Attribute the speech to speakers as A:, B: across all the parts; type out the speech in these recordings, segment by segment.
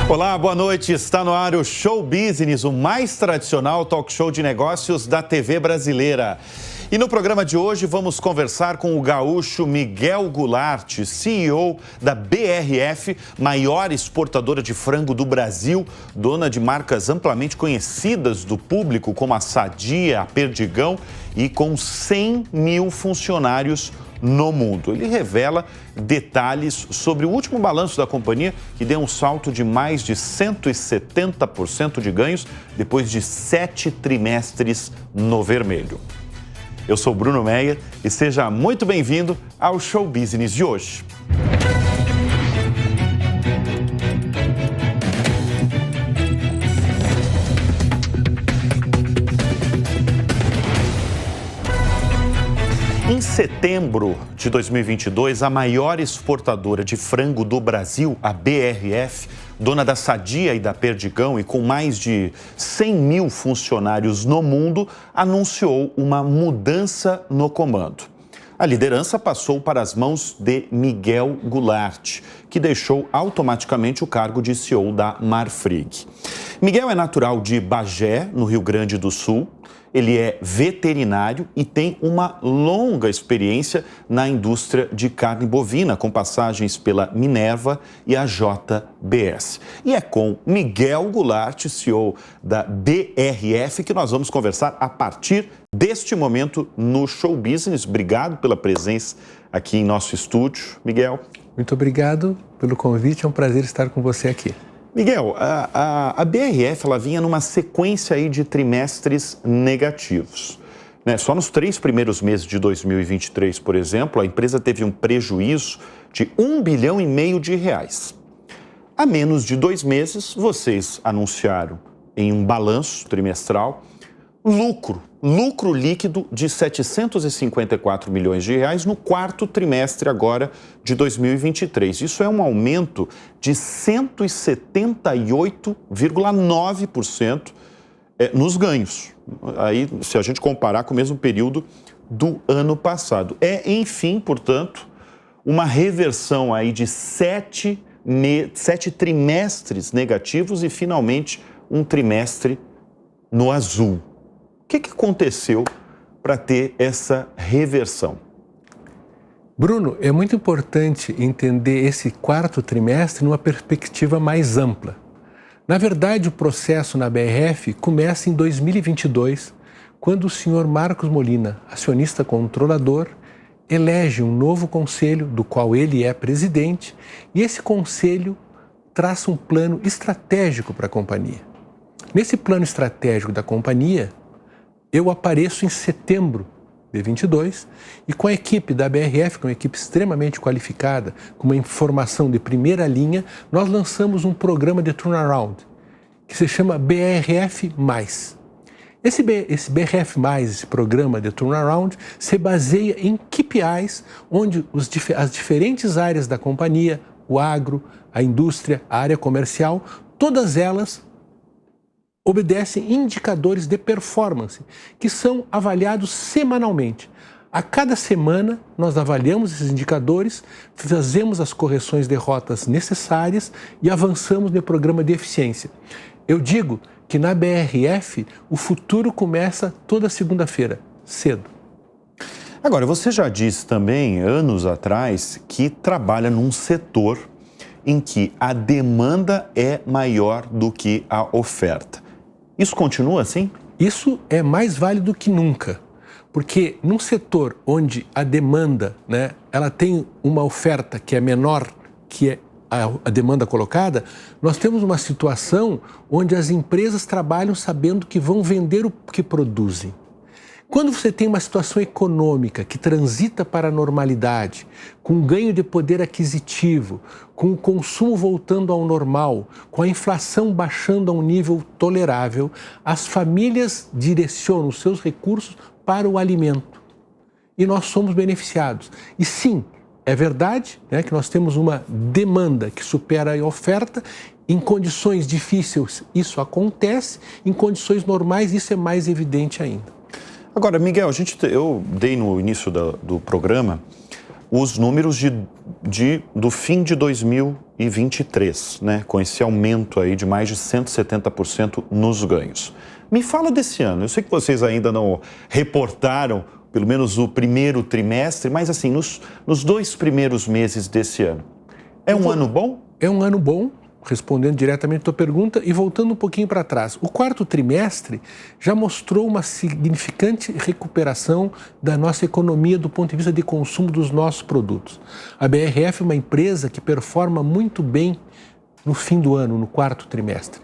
A: Olá, boa noite. Está no ar o Show Business, o mais tradicional talk show de negócios da TV brasileira. E no programa de hoje vamos conversar com o gaúcho Miguel Gularte, CEO da BRF, maior exportadora de frango do Brasil, dona de marcas amplamente conhecidas do público como a Sadia, a Perdigão e com 100 mil funcionários no mundo. Ele revela detalhes sobre o último balanço da companhia, que deu um salto de mais de 170% de ganhos depois de 7 trimestres no vermelho. Eu sou Bruno Meyer e seja muito bem-vindo ao Show Business de hoje. Em setembro de 2022, a maior exportadora de frango do Brasil, a BRF, dona da Sadia e da Perdigão e com mais de 100 mil funcionários no mundo, anunciou uma mudança no comando. A liderança passou para as mãos de Miguel Gularte, que deixou automaticamente o cargo de CEO da Marfrig. Miguel é natural de Bagé, no Rio Grande do Sul. Ele é veterinário e tem uma longa experiência na indústria de carne bovina, com passagens pela Minerva e a JBS. E é com Miguel Gularte, CEO da BRF, que nós vamos conversar a partir deste momento no Show Business. Obrigado pela presença aqui em nosso estúdio, Miguel.
B: Muito obrigado pelo convite, é um prazer estar com você aqui.
A: Miguel, a BRF ela vinha numa sequência aí de trimestres negativos, né? Só nos 3 primeiros meses de 2023, por exemplo, a empresa teve um prejuízo de R$1,5 bilhão de reais. Há menos de 2 meses, vocês anunciaram em um balanço trimestral lucro líquido de 754 milhões de reais no 4º trimestre agora de 2023. Isso é um aumento de 178,9% nos ganhos. Aí, se a gente comparar com o mesmo período do ano passado. É, enfim, portanto, uma reversão aí de 7 trimestres negativos e, finalmente, um trimestre no azul. O que aconteceu para ter essa reversão?
B: Bruno, é muito importante entender esse 4º trimestre numa perspectiva mais ampla. Na verdade, o processo na BRF começa em 2022, quando o senhor Marcos Molina, acionista controlador, elege um novo conselho, do qual ele é presidente, e esse conselho traça um plano estratégico para a companhia. Nesse plano estratégico da companhia, eu apareço em setembro de 22 e com a equipe da BRF, com uma equipe extremamente qualificada, com uma informação de primeira linha, nós lançamos um programa de turnaround que se chama BRF+. Esse BRF+, esse programa de turnaround, se baseia em KPIs, onde as diferentes áreas da companhia, o agro, a indústria, a área comercial, todas elas obedecem indicadores de performance, que são avaliados semanalmente. A cada semana, nós avaliamos esses indicadores, fazemos as correções de rotas necessárias e avançamos no programa de eficiência. Eu digo que na BRF, o futuro começa toda segunda-feira, cedo.
A: Agora, você já disse também, anos atrás, que trabalha num setor em que a demanda é maior do que a oferta. Isso continua assim?
B: Isso é mais válido que nunca, porque num setor onde a demanda, ela tem uma oferta que é menor que a demanda colocada, nós temos uma situação onde as empresas trabalham sabendo que vão vender o que produzem. Quando você tem uma situação econômica que transita para a normalidade, com ganho de poder aquisitivo, com o consumo voltando ao normal, com a inflação baixando a um nível tolerável, as famílias direcionam os seus recursos para o alimento. E nós somos beneficiados. E sim, é verdade, que nós temos uma demanda que supera a oferta. Em condições difíceis isso acontece, em condições normais isso é mais evidente ainda.
A: Agora, Miguel, eu dei no início do programa os números do fim de 2023, né? Com esse aumento aí de mais de 170% nos ganhos. Me fala desse ano. Eu sei que vocês ainda não reportaram, pelo menos o primeiro trimestre, mas assim, nos 2 primeiros meses desse ano. É um ano bom?
B: É um ano bom, respondendo diretamente a tua pergunta e voltando um pouquinho para trás. O quarto trimestre já mostrou uma significante recuperação da nossa economia do ponto de vista de consumo dos nossos produtos. A BRF é uma empresa que performa muito bem no fim do ano, no quarto trimestre.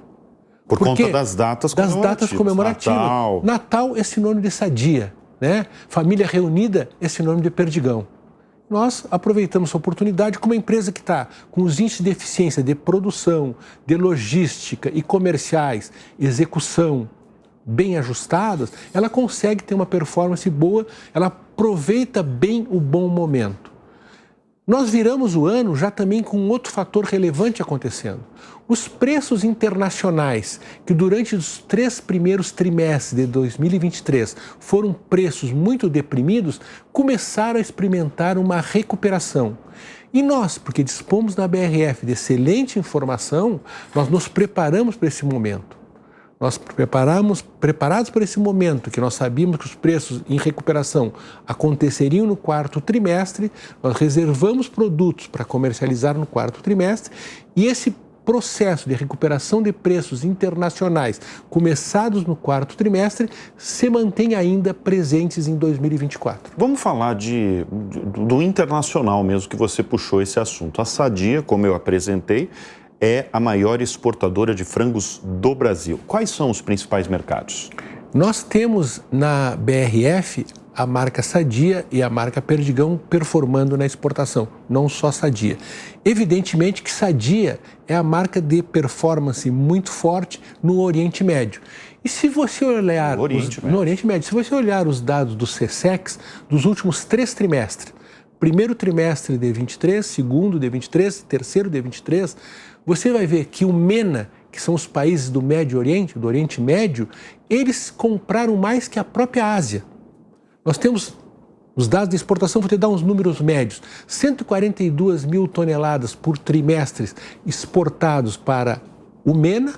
A: Por conta das datas comemorativas.
B: Das datas comemorativas. Natal é sinônimo de sadia, né? Família reunida é sinônimo de perdigão. Nós aproveitamos essa oportunidade como uma empresa que está com os índices de eficiência de produção, de logística e comerciais, execução bem ajustadas, ela consegue ter uma performance boa, ela aproveita bem o bom momento. Nós viramos o ano já também com um outro fator relevante acontecendo. Os preços internacionais, que durante os 3 primeiros trimestres de 2023 foram preços muito deprimidos, começaram a experimentar uma recuperação. E nós, porque dispomos na BRF de excelente informação, nós nos preparamos para esse momento. Nós preparados para esse momento, que nós sabíamos que os preços em recuperação aconteceriam no quarto trimestre, nós reservamos produtos para comercializar no quarto trimestre e esse processo de recuperação de preços internacionais começados no quarto trimestre se mantém ainda presentes em 2024.
A: Vamos falar do internacional mesmo, que você puxou esse assunto. A Sadia, como eu apresentei, é a maior exportadora de frangos do Brasil. Quais são os principais mercados?
B: Nós temos na BRF a marca Sadia e a marca Perdigão performando na exportação, não só Sadia. Evidentemente que Sadia é a marca de performance muito forte no Oriente Médio. E se você olhar no Oriente Médio, se você olhar os dados do SESEX dos últimos 3 trimestres, primeiro trimestre de 23, segundo de 23, terceiro de 23, você vai ver que o MENA, que são os países do Médio Oriente, do Oriente Médio, eles compraram mais que a própria Ásia. Nós temos os dados de exportação, vou te dar uns números médios, 142 mil toneladas por trimestre exportados para o MENA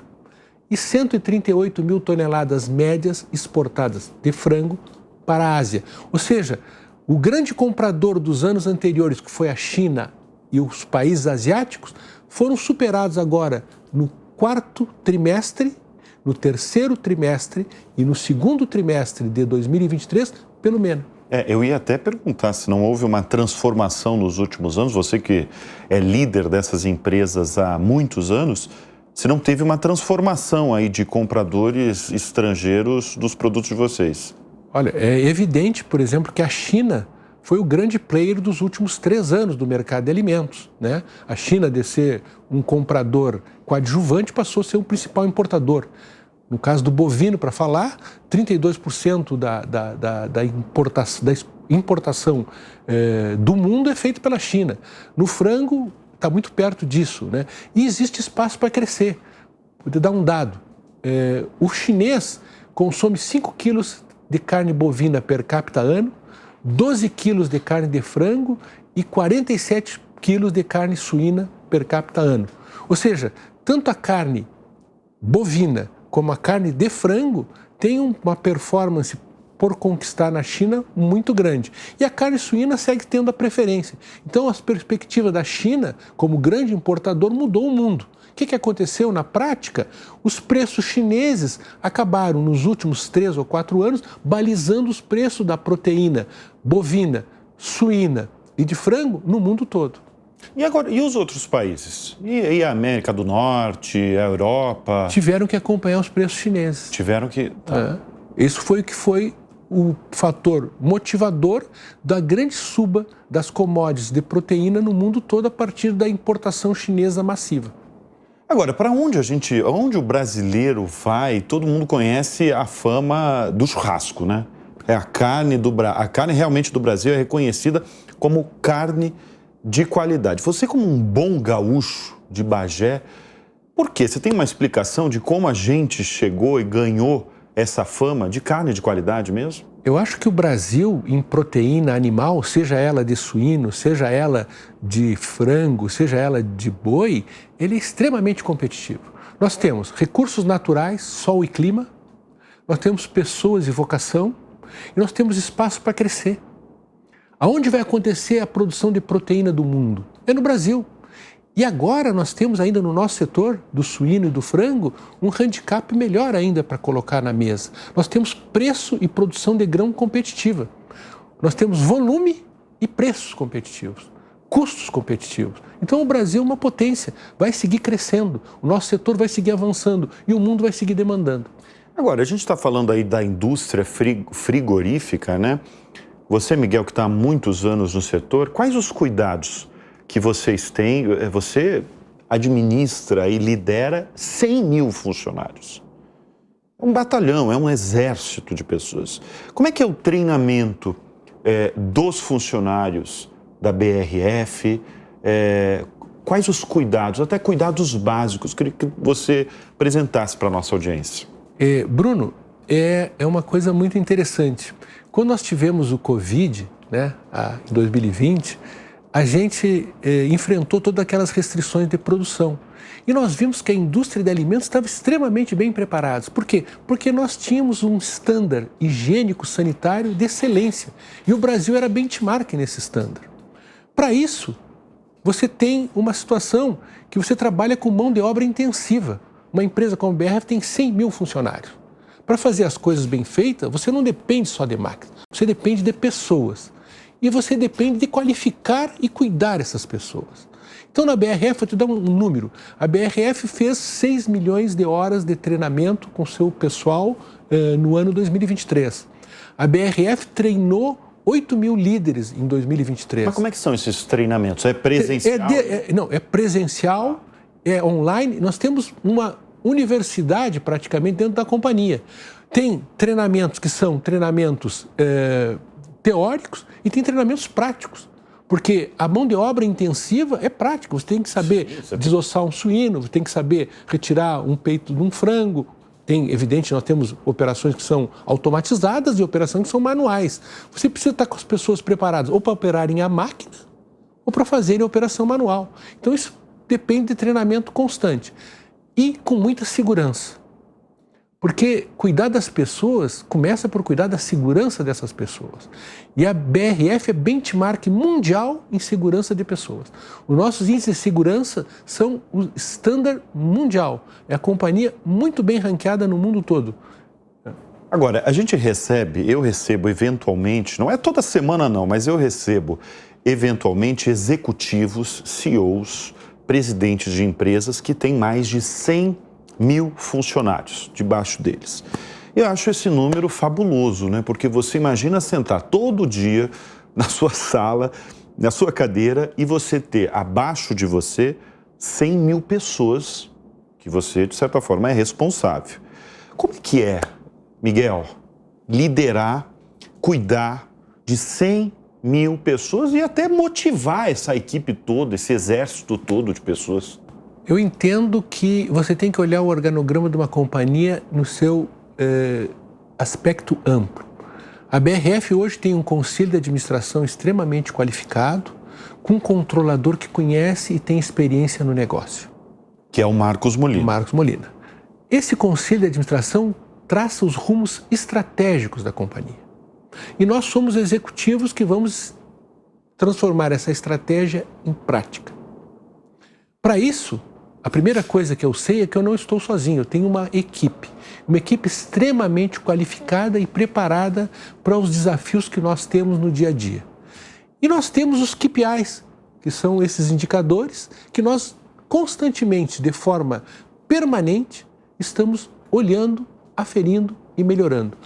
B: e 138 mil toneladas médias exportadas de frango para a Ásia. Ou seja, o grande comprador dos anos anteriores, que foi a China e os países asiáticos, foram superados agora no quarto trimestre, no terceiro trimestre e no segundo trimestre de 2023 pelo MENA.
A: Eu ia até perguntar se não houve uma transformação nos últimos anos, você que é líder dessas empresas há muitos anos, se não teve uma transformação aí de compradores estrangeiros dos produtos de vocês.
B: Olha, é evidente, por exemplo, que a China foi o grande player dos últimos 3 anos do mercado de alimentos, né? A China, de ser um comprador coadjuvante, passou a ser o principal importador. No caso do bovino, para falar, 32% da importação do mundo é feito pela China. No frango, está muito perto disso, né? E existe espaço para crescer. Vou te dar um dado. O chinês consome 5 quilos de carne bovina per capita ano, 12 quilos de carne de frango e 47 quilos de carne suína per capita ano. Ou seja, tanto a carne bovina como a carne de frango tem uma performance por conquistar na China muito grande. E a carne suína segue tendo a preferência. Então, as perspectivas da China, como grande importador, mudou o mundo. O que aconteceu na prática? Os preços chineses acabaram, nos últimos 3 ou 4 anos, balizando os preços da proteína bovina, suína e de frango no mundo todo.
A: E agora, e os outros países? E a América do Norte, a Europa?
B: Tiveram que acompanhar os preços chineses.
A: Tiveram que... Tá.
B: Isso foi o que foi o fator motivador da grande suba das commodities de proteína no mundo todo a partir da importação chinesa massiva.
A: Agora, para onde o brasileiro vai, todo mundo conhece a fama do churrasco, né? A carne realmente do Brasil é reconhecida como carne de qualidade. Você, como um bom gaúcho de Bagé, por quê? Você tem uma explicação de como a gente chegou e ganhou essa fama de carne de qualidade mesmo?
B: Eu acho que o Brasil, em proteína animal, seja ela de suíno, seja ela de frango, seja ela de boi, ele é extremamente competitivo. Nós temos recursos naturais, sol e clima, nós temos pessoas e vocação, e nós temos espaço para crescer. Aonde vai acontecer a produção de proteína do mundo? É no Brasil. E agora nós temos ainda no nosso setor, do suíno e do frango, um handicap melhor ainda para colocar na mesa. Nós temos preço e produção de grão competitiva. Nós temos volume e preços competitivos, custos competitivos. Então o Brasil é uma potência, vai seguir crescendo, o nosso setor vai seguir avançando e o mundo vai seguir demandando.
A: Agora, a gente está falando aí da indústria frigorífica, né? Você, Miguel, que está há muitos anos no setor, quais os cuidados que vocês têm? Você administra e lidera 100 mil funcionários. É um batalhão, é um exército de pessoas. Como é que é o treinamento dos funcionários da BRF? Quais os cuidados, até cuidados básicos? Queria que você apresentasse para a nossa audiência.
B: Bruno, é uma coisa muito interessante. Quando nós tivemos o Covid, né, em 2020, a gente enfrentou todas aquelas restrições de produção. E nós vimos que a indústria de alimentos estava extremamente bem preparada. Por quê? Porque nós tínhamos um estándar higiênico sanitário de excelência. E o Brasil era benchmark nesse estándar. Para isso, você tem uma situação que você trabalha com mão de obra intensiva. Uma empresa como a BRF tem 100 mil funcionários. Para fazer as coisas bem feitas, você não depende só de máquinas, você depende de pessoas. E você depende de qualificar e cuidar dessas pessoas. Então, na BRF, eu te dar um número. A BRF fez 6 milhões de horas de treinamento com seu pessoal no ano 2023. A BRF treinou 8 mil líderes em 2023.
A: Mas como é que são esses treinamentos? É presencial?
B: Não, é presencial, é online. Nós temos uma universidade praticamente dentro da companhia. Tem treinamentos que são treinamentos teóricos e tem treinamentos práticos. Porque a mão de obra intensiva é prática. Você tem que saber desossar um suíno, você tem que saber retirar um peito de um frango. Evidente, nós temos operações que são automatizadas e operações que são manuais. Você precisa estar com as pessoas preparadas ou para operarem a máquina ou para fazerem a operação manual. Então, isso depende de treinamento constante e com muita segurança. Porque cuidar das pessoas começa por cuidar da segurança dessas pessoas. E a BRF é benchmark mundial em segurança de pessoas. Os nossos índices de segurança são o estándar mundial. É a companhia muito bem ranqueada no mundo todo.
A: Agora, eu recebo eventualmente, não é toda semana não, mas eu recebo eventualmente executivos, CEOs, presidentes de empresas que têm mais de 100 mil funcionários debaixo deles. Eu acho esse número fabuloso, né? Porque você imagina sentar todo dia na sua sala, na sua cadeira e você ter abaixo de você 100 mil pessoas que você, de certa forma, é responsável. Como é que é, Miguel, liderar, cuidar de 100 mil pessoas e até motivar essa equipe toda, esse exército todo de pessoas?
B: Eu entendo que você tem que olhar o organograma de uma companhia no seu aspecto amplo. A BRF hoje tem um conselho de administração extremamente qualificado, com um controlador que conhece e tem experiência no negócio.
A: Que é o Marcos Molina.
B: Marcos Molina. Esse conselho de administração traça os rumos estratégicos da companhia. E nós somos executivos que vamos transformar essa estratégia em prática. Para isso, a primeira coisa que eu sei é que eu não estou sozinho, eu tenho uma equipe extremamente qualificada e preparada para os desafios que nós temos no dia a dia. E nós temos os KPIs, que são esses indicadores que nós constantemente, de forma permanente, estamos olhando, aferindo e melhorando.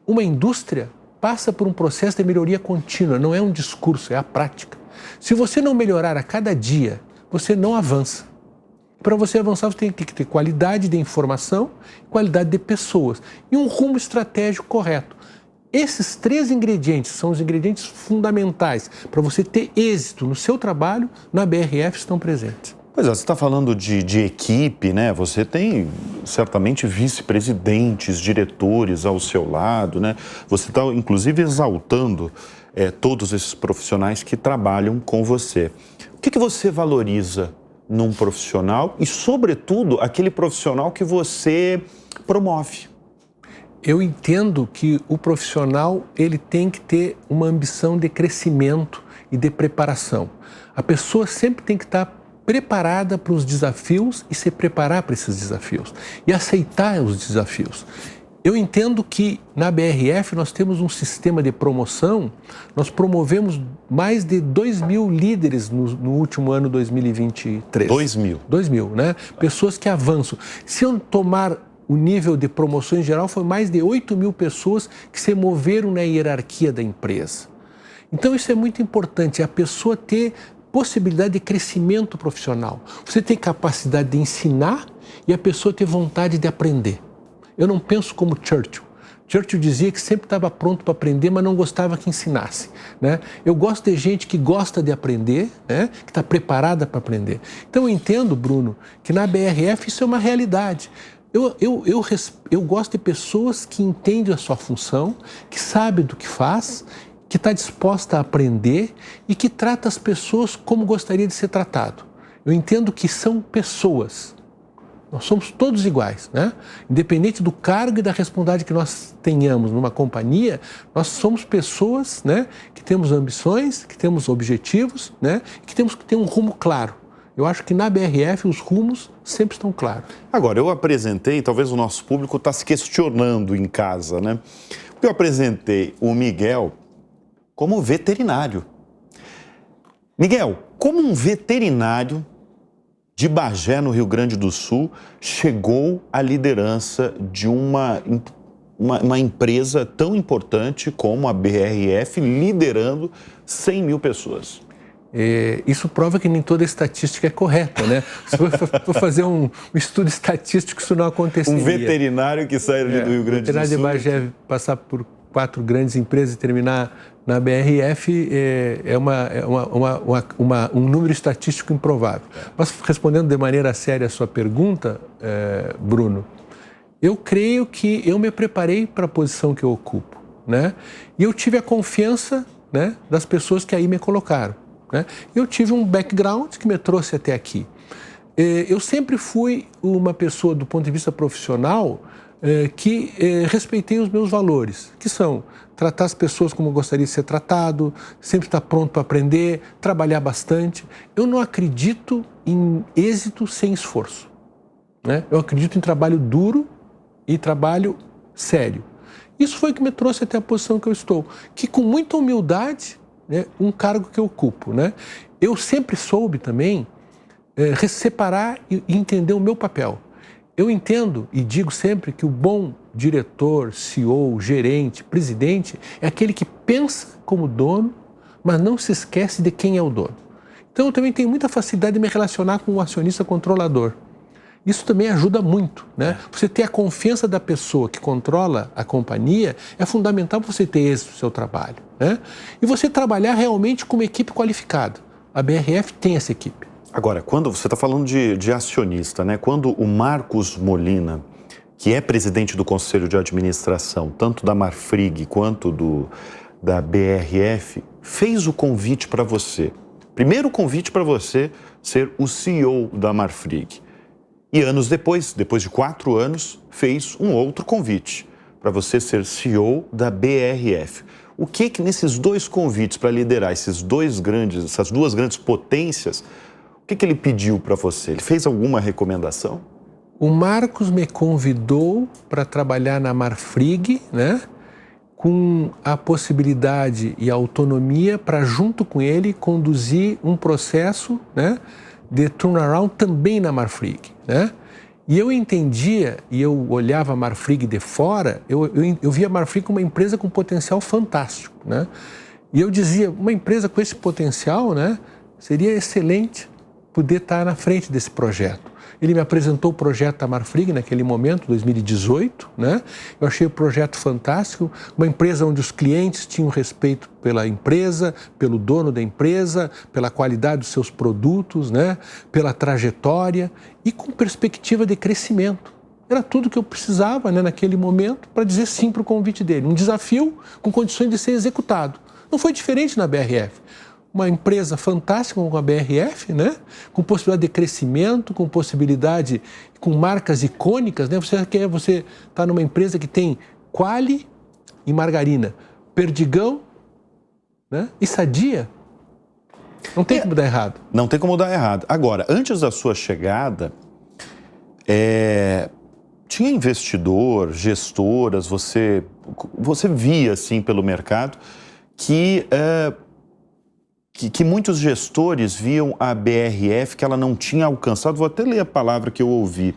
B: Uma indústria passa por um processo de melhoria contínua, não é um discurso, é a prática. Se você não melhorar a cada dia, você não avança. Para você avançar, você tem que ter qualidade de informação, qualidade de pessoas e um rumo estratégico correto. Esses 3 ingredientes são os ingredientes fundamentais para você ter êxito no seu trabalho, na BRF estão presentes.
A: Pois é, você está falando de equipe, né? Você tem certamente vice-presidentes, diretores ao seu lado, né? Você está, inclusive, exaltando todos esses profissionais que trabalham com você. O que você valoriza num profissional e, sobretudo, aquele profissional que você promove?
B: Eu entendo que o profissional ele tem que ter uma ambição de crescimento e de preparação. A pessoa sempre tem que estar preparada para os desafios e se preparar para esses desafios e aceitar os desafios. Eu entendo que na BRF nós temos um sistema de promoção, nós promovemos mais de 2.000 líderes no último ano 2023.
A: 2.000?
B: 2.000, né? Pessoas que avançam. Se eu tomar o nível de promoção em geral, foi mais de 8.000 pessoas que se moveram na hierarquia da empresa. Então isso é muito importante, a pessoa ter possibilidade de crescimento profissional. Você ter capacidade de ensinar e a pessoa ter vontade de aprender. Eu não penso como Churchill. Churchill dizia que sempre estava pronto para aprender, mas não gostava que ensinasse, né? Eu gosto de gente que gosta de aprender, né? Que está preparada para aprender. Então eu entendo, Bruno, que na BRF isso é uma realidade. Eu gosto de pessoas que entendem a sua função, que sabem do que faz, que está disposta a aprender e que trata as pessoas como gostaria de ser tratado. Eu entendo que são pessoas. Nós somos todos iguais, né? Independente do cargo e da responsabilidade que nós tenhamos numa companhia, nós somos pessoas, né, que temos ambições, que temos objetivos, né, que temos que ter um rumo claro. Eu acho que na BRF os rumos sempre estão claros.
A: Agora, eu apresentei, talvez o nosso público está se questionando em casa, né? Eu apresentei o Miguel como veterinário. Miguel, como um veterinário de Bagé, no Rio Grande do Sul, chegou à liderança de uma empresa tão importante como a BRF, liderando 100.000 pessoas?
B: Isso prova que nem toda estatística é correta, né? Se for fazer um estudo estatístico, isso não aconteceria.
A: Um veterinário que sai do Rio Grande do Sul.
B: Veterinário de Bagé passar por 4 grandes empresas e terminar na BRF é um número estatístico improvável. Mas respondendo de maneira séria a sua pergunta, Bruno, eu creio que eu me preparei para a posição que eu ocupo, né? E eu tive a confiança, né, das pessoas que aí me colocaram, né? Eu tive um background que me trouxe até aqui. Eu sempre fui uma pessoa, do ponto de vista profissional, que respeitei os meus valores, que são tratar as pessoas como eu gostaria de ser tratado, sempre estar pronto para aprender, trabalhar bastante. Eu não acredito em êxito sem esforço, né? Eu acredito em trabalho duro e trabalho sério. Isso foi o que me trouxe até a posição que eu estou, que com muita humildade, né, um cargo que eu ocupo, né? Eu sempre soube também separar e entender o meu papel. Eu entendo e digo sempre que o bom diretor, CEO, gerente, presidente é aquele que pensa como dono, mas não se esquece de quem é o dono. Então eu também tenho muita facilidade de me relacionar com o acionista controlador. Isso também ajuda muito, né? Você ter a confiança da pessoa que controla a companhia é fundamental para você ter êxito no seu trabalho, né? E você trabalhar realmente com uma equipe qualificada. A BRF tem essa equipe.
A: Agora, quando você está falando de acionista, né? Quando o Marcos Molina, que é presidente do Conselho de Administração, tanto da Marfrig quanto da BRF, fez o convite para você, primeiro convite para você ser o CEO da Marfrig. E anos depois de 4 anos, fez um outro convite para você ser CEO da BRF. O que nesses 2 convites para liderar essas 2 grandes potências, o que ele pediu para você? Ele fez alguma recomendação?
B: O Marcos me convidou para trabalhar na Marfrig, né, com a possibilidade e a autonomia para, junto com ele, conduzir um processo, né, de turnaround também na Marfrig, né? E eu entendia, e eu olhava a Marfrig de fora, eu via a Marfrig como uma empresa com potencial fantástico, né? E eu dizia, uma empresa com esse potencial, né, seria excelente poder estar na frente desse projeto. Ele me apresentou o projeto da Marfrig naquele momento, 2018, né? Eu achei o projeto fantástico, uma empresa onde os clientes tinham respeito pela empresa, pelo dono da empresa, pela qualidade dos seus produtos, né? Pela trajetória e com perspectiva de crescimento. Era tudo que eu precisava, né, naquele momento para dizer sim para o convite dele. Um desafio com condições de ser executado. Não foi diferente na BRF. Uma empresa fantástica como a BRF, né, com possibilidade de crescimento, com possibilidade, com marcas icônicas, né? Você está numa empresa que tem Qualy e margarina, Perdigão, né, e Sadia. Não tem como dar errado.
A: Não tem como dar errado. Agora, antes da sua chegada, tinha investidor, gestoras, você via assim pelo mercado que muitos gestores viam a BRF que ela não tinha alcançado, vou até ler a palavra que eu ouvi,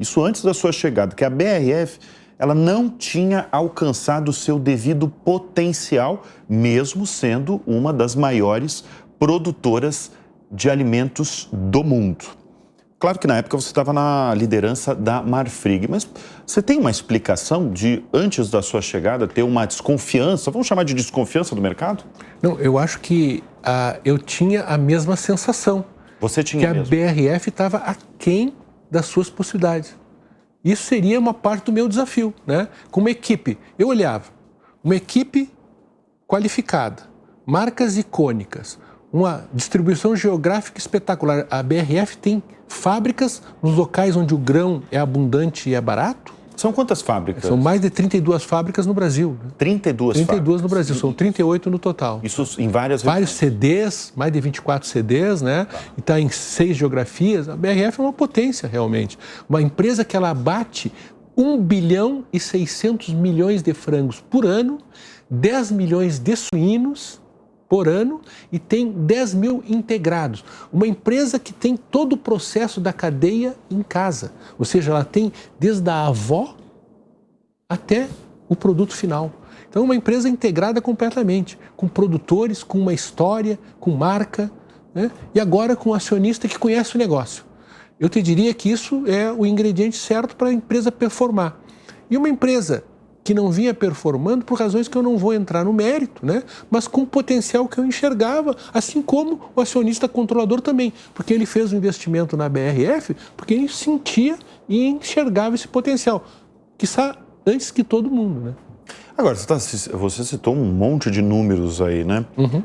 A: isso antes da sua chegada, que a BRF ela não tinha alcançado o seu devido potencial, mesmo sendo uma das maiores produtoras de alimentos do mundo. Claro que na época você estava na liderança da Marfrig, mas você tem uma explicação de, antes da sua chegada, ter uma desconfiança, vamos chamar de desconfiança do mercado?
B: Não, eu acho que eu tinha a mesma sensação.
A: Você tinha
B: que
A: mesmo?
B: Que a BRF estava aquém das suas possibilidades. Isso seria uma parte do meu desafio, né? Com uma equipe, eu olhava, uma equipe qualificada, marcas icônicas, uma distribuição geográfica espetacular. A BRF tem fábricas nos locais onde o grão é abundante e é barato.
A: São quantas fábricas?
B: São mais de 32 fábricas no Brasil.
A: 32 fábricas?
B: 32 no Brasil, são 38 no total.
A: Isso em vários
B: CDs, mais de 24 CDs, né? Tá. E está em 6 geografias. A BRF é uma potência, realmente. Uma empresa que ela abate 1 bilhão e 600 milhões de frangos por ano, 10 milhões de suínos por ano e tem 10 mil integrados. Uma empresa que tem todo o processo da cadeia em casa. Ou seja, ela tem desde a avó até o produto final. Então, uma empresa integrada completamente, com produtores, com uma história, com marca, né? E agora com um acionista que conhece o negócio. Eu te diria que isso é o ingrediente certo para a empresa performar. E uma empresa que não vinha performando por razões que eu não vou entrar no mérito, né? Mas com o potencial que eu enxergava, assim como o acionista controlador também, porque ele fez um investimento na BRF porque ele sentia e enxergava esse potencial, quiçá antes que todo mundo, né?
A: Agora, você citou um monte de números aí, né? Uhum.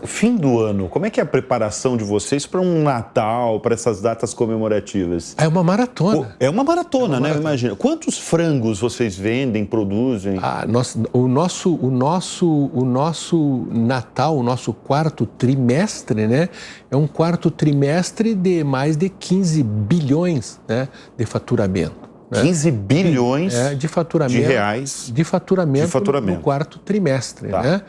A: Fim do ano, como é que é a preparação de vocês para um Natal, para essas datas comemorativas?
B: É uma maratona.
A: É uma maratona, né? Imagina. Quantos frangos vocês vendem, produzem?
B: O nosso Natal, o nosso quarto trimestre, né? É um quarto trimestre de mais de 15 bilhões, né, de faturamento.
A: 15 bilhões
B: de faturamento,
A: de reais
B: de faturamento. No quarto trimestre, tá, né?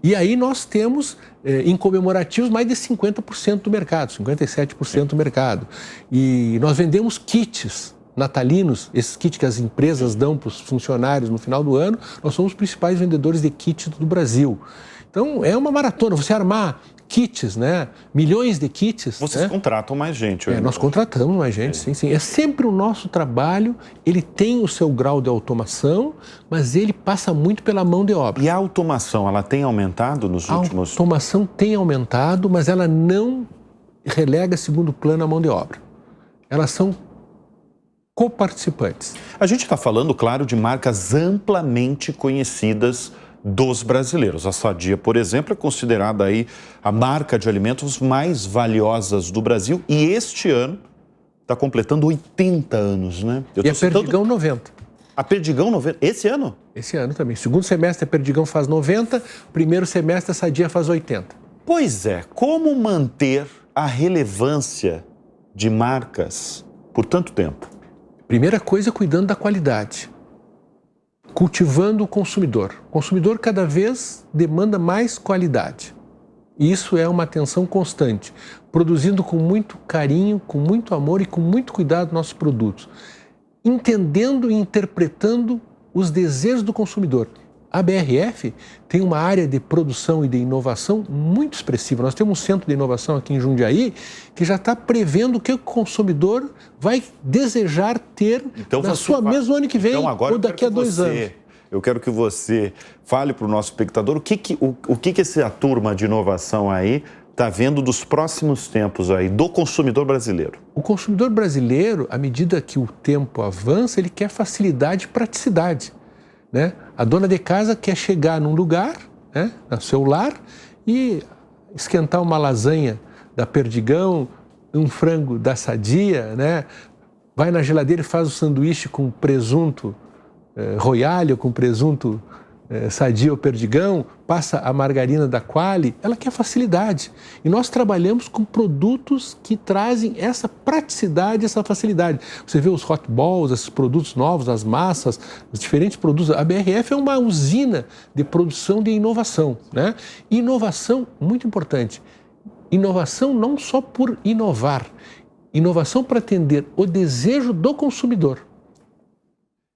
B: E aí nós temos, em comemorativos, mais de 50% do mercado, 57% do mercado. E nós vendemos kits natalinos, esses kits que as empresas dão para os funcionários no final do ano, nós somos os principais vendedores de kits do Brasil. Então, é uma maratona, você armar kits, né? Milhões de kits.
A: Vocês contratam mais gente.
B: Nós contratamos mais gente, sim. É sempre o nosso trabalho, ele tem o seu grau de automação, mas ele passa muito pela mão de obra.
A: E a automação, ela tem aumentado nos últimos...
B: A automação tem aumentado, mas ela não relega segundo plano a mão de obra. Elas são coparticipantes.
A: A gente está falando, claro, de marcas amplamente conhecidas dos brasileiros. A Sadia, por exemplo, é considerada aí a marca de alimentos mais valiosas do Brasil e este ano está completando 80 anos, né?
B: E a Perdigão 90.
A: A Perdigão 90? Esse ano?
B: Esse ano também. Segundo semestre a Perdigão faz 90, primeiro semestre a Sadia faz 80.
A: Pois é, como manter a relevância de marcas por tanto tempo?
B: Primeira coisa, cuidando da qualidade. Cultivando o consumidor. O consumidor cada vez demanda mais qualidade. E isso é uma atenção constante, produzindo com muito carinho, com muito amor e com muito cuidado nossos produtos. Entendendo e interpretando os desejos do consumidor. A BRF tem uma área de produção e de inovação muito expressiva. Nós temos um centro de inovação aqui em Jundiaí que já está prevendo o que o consumidor vai desejar ter na sua mesa no ano que vem ou daqui a 2 anos.
A: Eu quero que você fale para o nosso espectador o que essa turma de inovação aí está vendo dos próximos tempos aí do consumidor brasileiro.
B: O consumidor brasileiro, à medida que o tempo avança, ele quer facilidade e praticidade, né? A dona de casa quer chegar num lugar, né, no seu lar, e esquentar uma lasanha da Perdigão, um frango da Sadia, né? Vai na geladeira e faz o sanduíche com presunto Royale ou com presunto Sadia ou Perdigão, passa a margarina da Qualy. Ela quer facilidade. E nós trabalhamos com produtos que trazem essa praticidade, essa facilidade. Você vê os hot balls, esses produtos novos, as massas, os diferentes produtos. A BRF é uma usina de produção de inovação, né? Inovação, muito importante. Inovação não só por inovar. Inovação para atender o desejo do consumidor.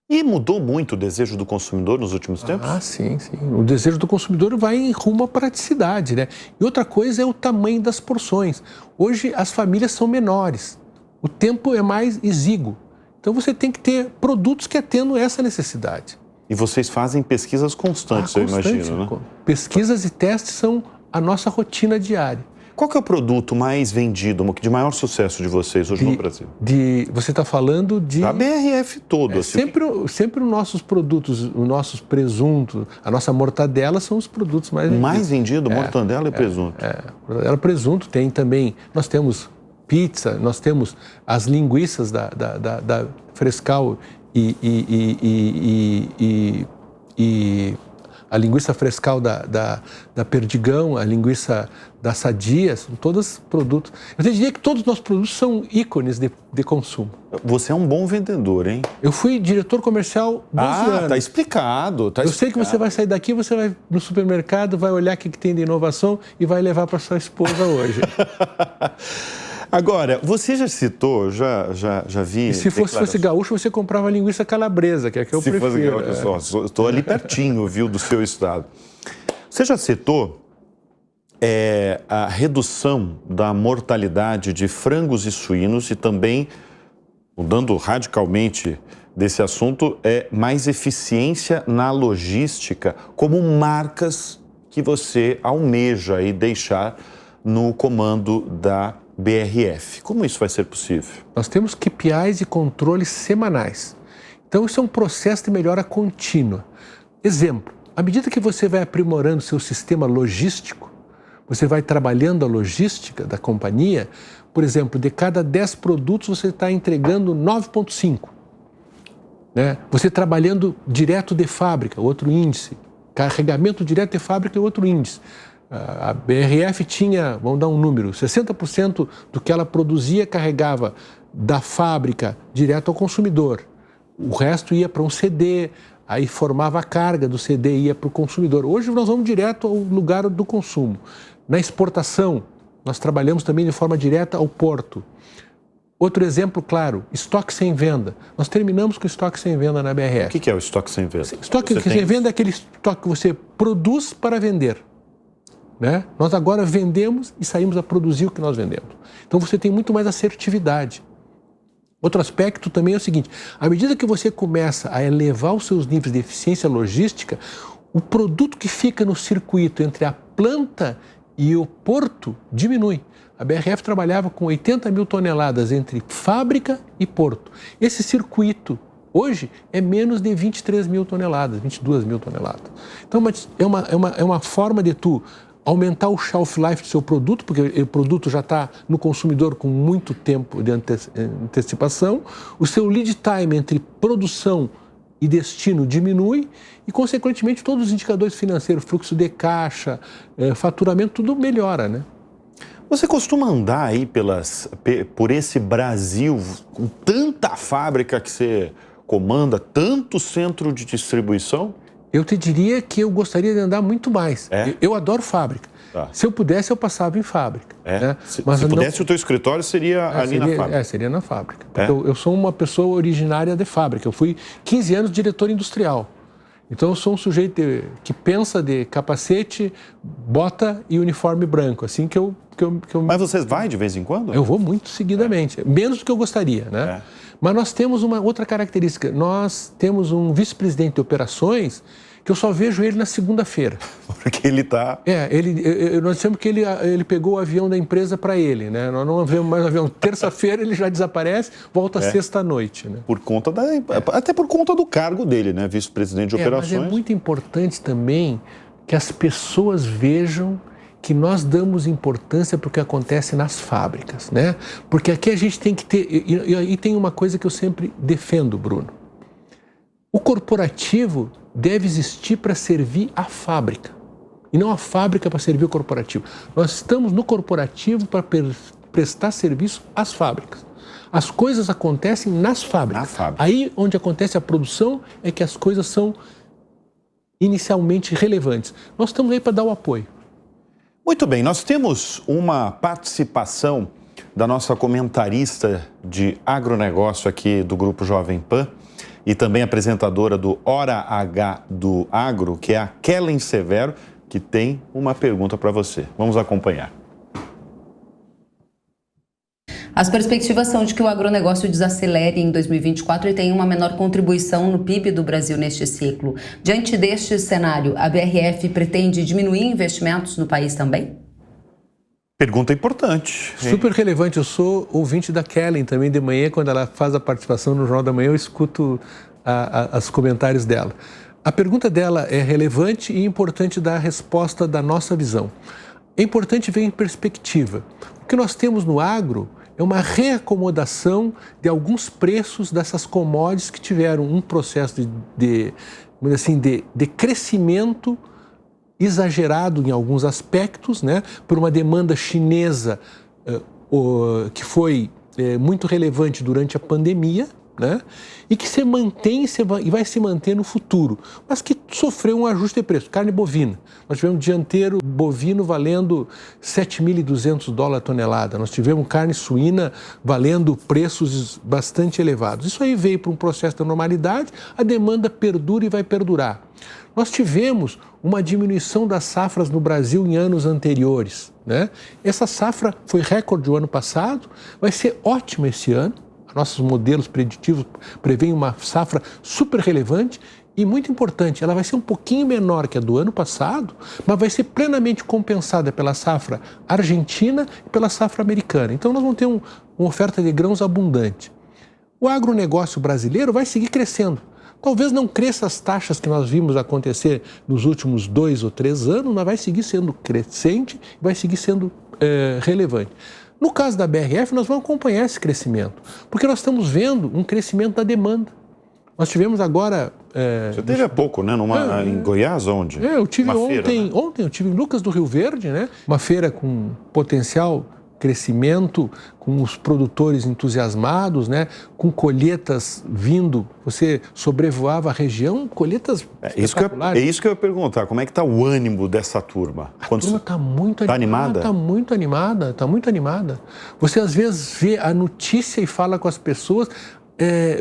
A: E mudou muito o desejo do consumidor nos últimos tempos?
B: Ah, sim, sim. O desejo do consumidor vai em rumo à praticidade, né? E outra coisa é o tamanho das porções. Hoje as famílias são menores, o tempo é mais exíguo. Então você tem que ter produtos que atendam essa necessidade.
A: E vocês fazem pesquisas constantes, eu imagino, né?
B: Pesquisas e testes são a nossa rotina diária.
A: Qual que é o produto mais vendido, de maior sucesso de vocês hoje no Brasil?
B: Você está falando de...
A: A BRF todo.
B: Sempre os nossos produtos, os nossos presuntos, a nossa mortadela são os produtos mais vendidos.
A: Mais vendido, mortadela e presunto.
B: Mortadela, presunto, tem também... Nós temos pizza, nós temos as linguiças da Frescal e a linguiça Frescal da Perdigão, a linguiça da Sadia, são todos produtos. Eu diria que todos os nossos produtos são ícones de consumo.
A: Você é um bom vendedor, hein?
B: Eu fui diretor comercial 12 anos.
A: Tá explicado.
B: Eu sei que você vai sair daqui, você vai no supermercado, vai olhar o que tem de inovação e vai levar para sua esposa hoje.
A: Agora, você já citou, já vi...
B: E se fosse gaúcho, você comprava linguiça calabresa, que é a que eu prefiro.
A: Se fosse gaúcho, estou ali pertinho, viu, do seu estado. Você já citou a redução da mortalidade de frangos e suínos e também, mudando radicalmente desse assunto, mais eficiência na logística como marcas que você almeja aí deixar no comando da BRF. Como isso vai ser possível?
B: Nós temos KPIs e controles semanais. Então, isso é um processo de melhora contínua. Exemplo, à medida que você vai aprimorando seu sistema logístico, você vai trabalhando a logística da companhia, por exemplo, de cada 10 produtos você está entregando 9,5. Né? Você trabalhando direto de fábrica, outro índice. Carregamento direto de fábrica, outro índice. A BRF tinha, vamos dar um número, 60% do que ela produzia carregava da fábrica direto ao consumidor. O resto ia para um CD, aí formava a carga do CD e ia para o consumidor. Hoje nós vamos direto ao lugar do consumo. Na exportação, nós trabalhamos também de forma direta ao porto. Outro exemplo claro, estoque sem venda. Nós terminamos com o estoque sem venda na BRF.
A: O que é o estoque sem venda?
B: Estoque sem venda é aquele estoque que você produz para vender. Né? Nós agora vendemos e saímos a produzir o que nós vendemos. Então você tem muito mais assertividade. Outro aspecto também é o seguinte, à medida que você começa a elevar os seus níveis de eficiência logística, o produto que fica no circuito entre a planta e o porto diminui. A BRF trabalhava com 80 mil toneladas entre fábrica e porto. Esse circuito hoje é menos de 23 mil toneladas, 22 mil toneladas. Então é uma forma de tu aumentar o shelf life do seu produto, porque o produto já está no consumidor com muito tempo de antecipação, o seu lead time entre produção e destino diminui e, consequentemente, todos os indicadores financeiros, fluxo de caixa, faturamento, tudo melhora, né?
A: Você costuma andar aí por esse Brasil com tanta fábrica que você comanda, tanto centro de distribuição?
B: Eu te diria que eu gostaria de andar muito mais. Eu adoro fábrica. Tá. Se eu pudesse, eu passava em fábrica. Né?
A: Se pudesse, o teu escritório seria ali na fábrica?
B: Seria na fábrica. Porque eu sou uma pessoa originária de fábrica. Eu fui 15 anos diretor industrial. Então, eu sou um sujeito que pensa de capacete, bota e uniforme branco, assim que eu...
A: Mas você vai de vez em quando?
B: Eu vou muito seguidamente, menos do que eu gostaria, né? Mas nós temos uma outra característica, nós temos um vice-presidente de operações que eu só vejo ele na segunda-feira.
A: Porque ele está...
B: nós dizemos que ele pegou o avião da empresa para ele, né? Nós não vemos mais o avião. Terça-feira ele já desaparece, volta sexta-noite, né?
A: Por conta até por conta do cargo dele, né? Vice-presidente de operações.
B: Mas é muito importante também que as pessoas vejam que nós damos importância para o que acontece nas fábricas, né? Porque aqui a gente tem que ter... E tem uma coisa que eu sempre defendo, Bruno. O corporativo deve existir para servir a fábrica, e não a fábrica para servir o corporativo. Nós estamos no corporativo para prestar serviço às fábricas. As coisas acontecem nas fábricas. Aí onde acontece a produção é que as coisas são inicialmente relevantes. Nós estamos aí para dar o apoio.
A: Muito bem, nós temos uma participação da nossa comentarista de agronegócio aqui do Grupo Jovem Pan e também apresentadora do Hora H do Agro, que é a Kellen Severo, que tem uma pergunta para você. Vamos acompanhar.
C: As perspectivas são de que o agronegócio desacelere em 2024 e tenha uma menor contribuição no PIB do Brasil neste ciclo. Diante deste cenário, a BRF pretende diminuir investimentos no país também?
A: Pergunta importante.
B: Super relevante. Eu sou ouvinte da Kellen também de manhã, quando ela faz a participação no Jornal da Manhã, eu escuto os comentários dela. A pergunta dela é relevante e importante dar a resposta da nossa visão. É importante ver em perspectiva. O que nós temos no agro é uma reacomodação de alguns preços dessas commodities que tiveram um processo de crescimento exagerado em alguns aspectos, né, por uma demanda chinesa que foi muito relevante durante a pandemia, né, e que se mantém e vai se manter no futuro, mas que sofreu um ajuste de preço. Carne bovina. Nós tivemos dianteiro bovino valendo $7.200 a tonelada. Nós tivemos carne suína valendo preços bastante elevados. Isso aí veio para um processo de normalidade, a demanda perdura e vai perdurar. Nós tivemos uma diminuição das safras no Brasil em anos anteriores, né? Essa safra foi recorde o ano passado, vai ser ótima esse ano. Nossos modelos preditivos prevêem uma safra super relevante e muito importante. Ela vai ser um pouquinho menor que a do ano passado, mas vai ser plenamente compensada pela safra argentina e pela safra americana. Então nós vamos ter uma oferta de grãos abundante. O agronegócio brasileiro vai seguir crescendo. Talvez não cresça as taxas que nós vimos acontecer nos últimos 2 ou 3 anos, mas vai seguir sendo crescente, vai seguir sendo relevante. No caso da BRF, nós vamos acompanhar esse crescimento, porque nós estamos vendo um crescimento da demanda. Nós tivemos agora...
A: Você teve há pouco, né? Em Goiás, onde?
B: Eu tive
A: ontem,
B: feira, né? Ontem eu tive em Lucas do Rio Verde, né? Uma feira com potencial crescimento, com os produtores entusiasmados, né? Com colheitas vindo, você sobrevoava a região, colheitas espetaculares.
A: É isso que eu ia perguntar, como é que está o ânimo dessa turma?
B: A turma está muito animada. Está muito animada, está muito animada. Você às vezes vê a notícia e fala com as pessoas,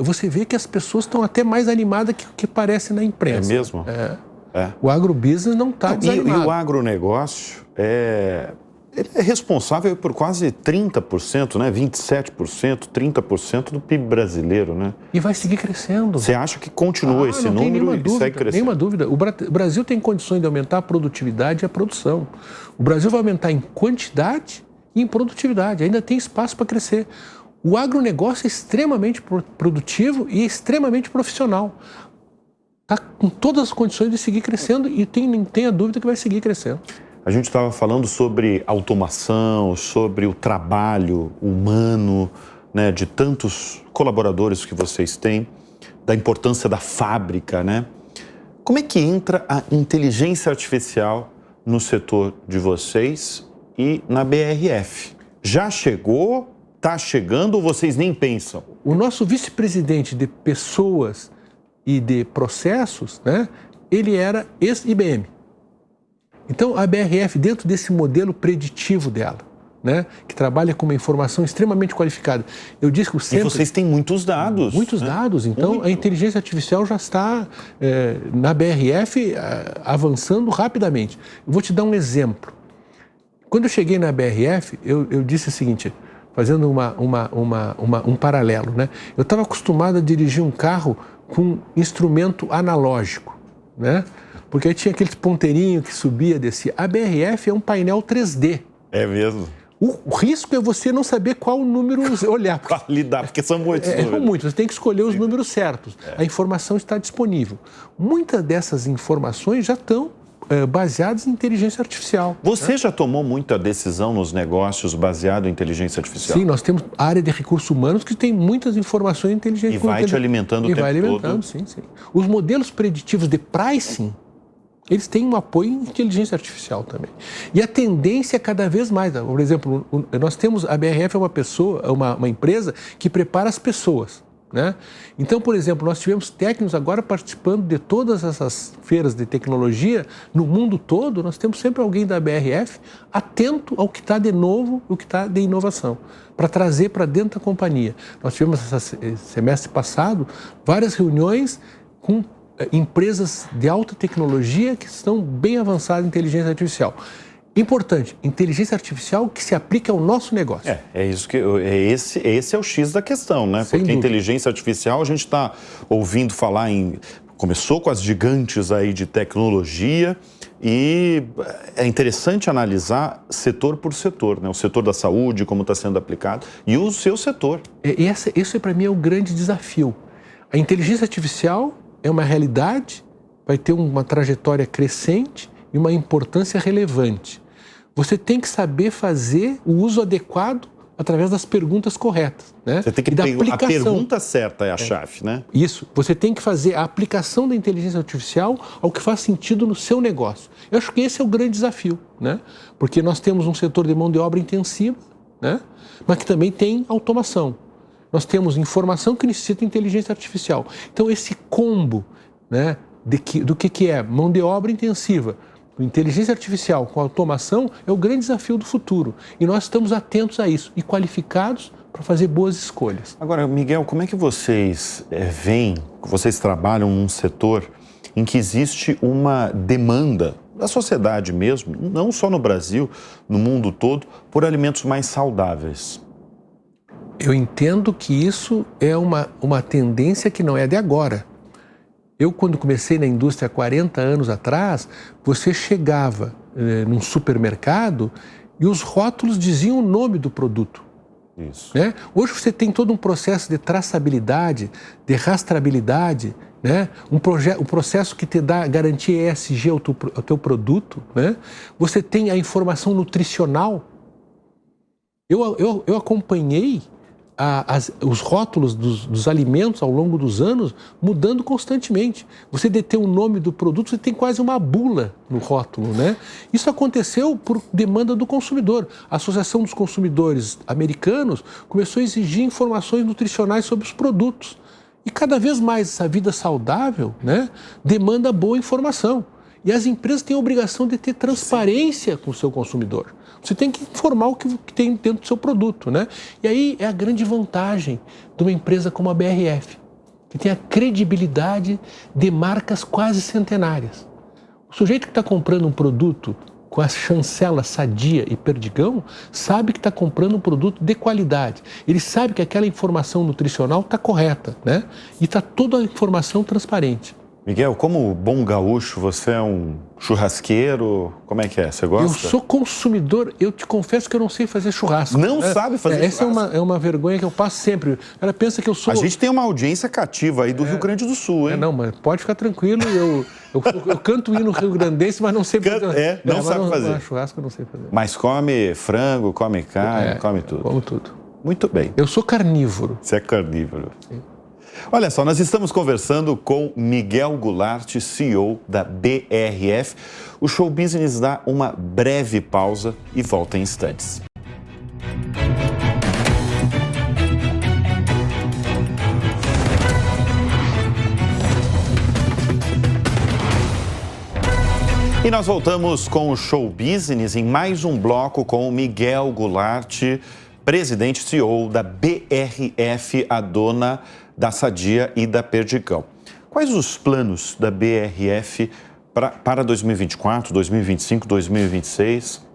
B: você vê que as pessoas estão até mais animadas que o que parece na imprensa.
A: É mesmo?
B: O agrobusiness não está desanimado.
A: E o agronegócio ele é responsável por quase 30%, né? 27%, 30% do PIB brasileiro, né?
B: E vai seguir crescendo.
A: Você acha que continua esse número e segue crescendo?
B: Nenhuma dúvida. O Brasil tem condições de aumentar a produtividade e a produção. O Brasil vai aumentar em quantidade e em produtividade. Ainda tem espaço para crescer. O agronegócio é extremamente produtivo e extremamente profissional. Está com todas as condições de seguir crescendo e nem tenha dúvida que vai seguir crescendo.
A: A gente estava falando sobre automação, sobre o trabalho humano, né, de tantos colaboradores que vocês têm, da importância da fábrica, né? Como é que entra a inteligência artificial no setor de vocês e na BRF? Já chegou? Está chegando ou vocês nem pensam?
B: O nosso vice-presidente de pessoas e de processos, né, ele era ex-IBM. Então, a BRF, dentro desse modelo preditivo dela, né, que trabalha com uma informação extremamente qualificada. Eu disse que o centro...
A: E vocês têm muitos dados.
B: Muitos dados. Então, a inteligência artificial já está na BRF avançando rapidamente. Eu vou te dar um exemplo. Quando eu cheguei na BRF, eu disse o seguinte, fazendo um paralelo, né? Eu estava acostumado a dirigir um carro com instrumento analógico, né? Porque aí tinha aquele ponteirinho que subia, descia. A BRF é um painel 3D.
A: É mesmo?
B: O risco é você não saber qual número olhar.
A: Porque são muitos números.
B: São muitos, você tem que escolher os números certos. A informação está disponível. Muitas dessas informações já estão baseadas em inteligência artificial.
A: Você já tomou muita decisão nos negócios baseado em inteligência artificial?
B: Sim, nós temos área de recursos humanos que tem muitas informações inteligentes.
A: E vai te alimentando o tempo todo. E vai alimentando,
B: sim. Os modelos preditivos de pricing, eles têm um apoio em inteligência artificial também. E a tendência é cada vez mais. Por exemplo, nós temos, a BRF é uma empresa que prepara as pessoas, né? Então, por exemplo, nós tivemos técnicos agora participando de todas essas feiras de tecnologia no mundo todo. Nós temos sempre alguém da BRF atento ao que está de novo, o que está de inovação, para trazer para dentro da companhia. Nós tivemos, semestre passado, várias reuniões com empresas de alta tecnologia que estão bem avançadas em inteligência artificial. Importante, inteligência artificial que se aplica ao nosso negócio.
A: Esse é o X da questão, né? Porque inteligência artificial, a gente está ouvindo falar começou com as gigantes aí de tecnologia e é interessante analisar setor por setor, né? O setor da saúde, como está sendo aplicado, e o seu setor.
B: Isso para mim é o grande desafio. A inteligência artificial é uma realidade, vai ter uma trajetória crescente e uma importância relevante. Você tem que saber fazer o uso adequado através das perguntas corretas, né?
A: Você tem que ter a pergunta certa, é a chave, né?
B: Isso. Você tem que fazer a aplicação da inteligência artificial ao que faz sentido no seu negócio. Eu acho que esse é o grande desafio, né? Porque nós temos um setor de mão de obra intensiva, né? Mas que também tem automação. Nós temos informação que necessita inteligência artificial. Então, esse combo, né, do que é mão de obra intensiva, inteligência artificial com automação, é o grande desafio do futuro. E nós estamos atentos a isso e qualificados para fazer boas escolhas.
A: Agora, Miguel, como é que vocês vocês trabalham num setor em que existe uma demanda da sociedade mesmo, não só no Brasil, no mundo todo, por alimentos mais saudáveis?
B: Eu entendo que isso é uma tendência que não é de agora. Eu, quando comecei na indústria há 40 anos atrás, você chegava num supermercado e os rótulos diziam o nome do produto.
A: Isso.
B: Né? Hoje você tem todo um processo de traçabilidade, de rastreabilidade, né? Um processo que te dá garantia ESG ao teu produto. Né? Você tem a informação nutricional. Eu acompanhei os rótulos dos alimentos ao longo dos anos mudando constantemente. Você detém o nome do produto, você tem quase uma bula no rótulo, né? Isso aconteceu por demanda do consumidor. A Associação dos Consumidores Americanos começou a exigir informações nutricionais sobre os produtos. E cada vez mais essa vida saudável, né, demanda boa informação. E as empresas têm a obrigação de ter transparência com o seu consumidor. Você tem que informar o que tem dentro do seu produto, né? E aí é a grande vantagem de uma empresa como a BRF, que tem a credibilidade de marcas quase centenárias. O sujeito que está comprando um produto com a chancela Sadia e Perdigão sabe que está comprando um produto de qualidade. Ele sabe que aquela informação nutricional está correta, né? E está toda a informação transparente.
A: Miguel, como bom gaúcho, você é um churrasqueiro? Como é que é? Você gosta?
B: Eu sou consumidor, eu te confesso que eu não sei fazer churrasco.
A: Não sabe fazer churrasco?
B: Essa é uma vergonha que eu passo sempre. O cara pensa que eu sou...
A: A gente tem uma audiência cativa aí do Rio Grande do Sul, hein?
B: Não, mas pode ficar tranquilo, eu canto hino rio-grandense, mas não sei fazer.
A: Não sabe fazer.
B: Churrasco eu não sei fazer.
A: Mas come frango, come carne, come tudo.
B: Como tudo.
A: Muito bem.
B: Eu sou carnívoro.
A: Você é carnívoro.
B: Sim.
A: Olha só, nós estamos conversando com Miguel Gularte, CEO da BRF. O Show Business dá uma breve pausa e volta em instantes. E nós voltamos com o Show Business em mais um bloco com o Miguel Goulart, presidente e CEO da BRF, a dona da Sadia e da Perdigão. Quais os planos da BRF para 2024, 2025, 2026?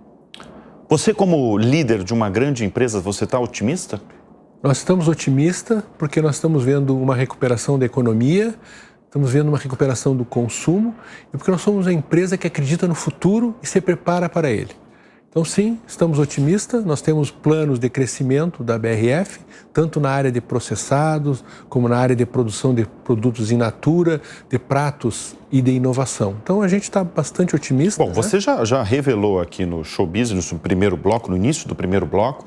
A: Você, como líder de uma grande empresa, você está otimista?
B: Nós estamos otimistas porque nós estamos vendo uma recuperação da economia, estamos vendo uma recuperação do consumo e porque nós somos uma empresa que acredita no futuro e se prepara para ele. Então, sim, estamos otimistas, nós temos planos de crescimento da BRF, tanto na área de processados, como na área de produção de produtos in natura, de pratos e de inovação. Então, a gente está bastante otimista.
A: Bom, você já revelou aqui no Show Business, no primeiro bloco, no início do primeiro bloco,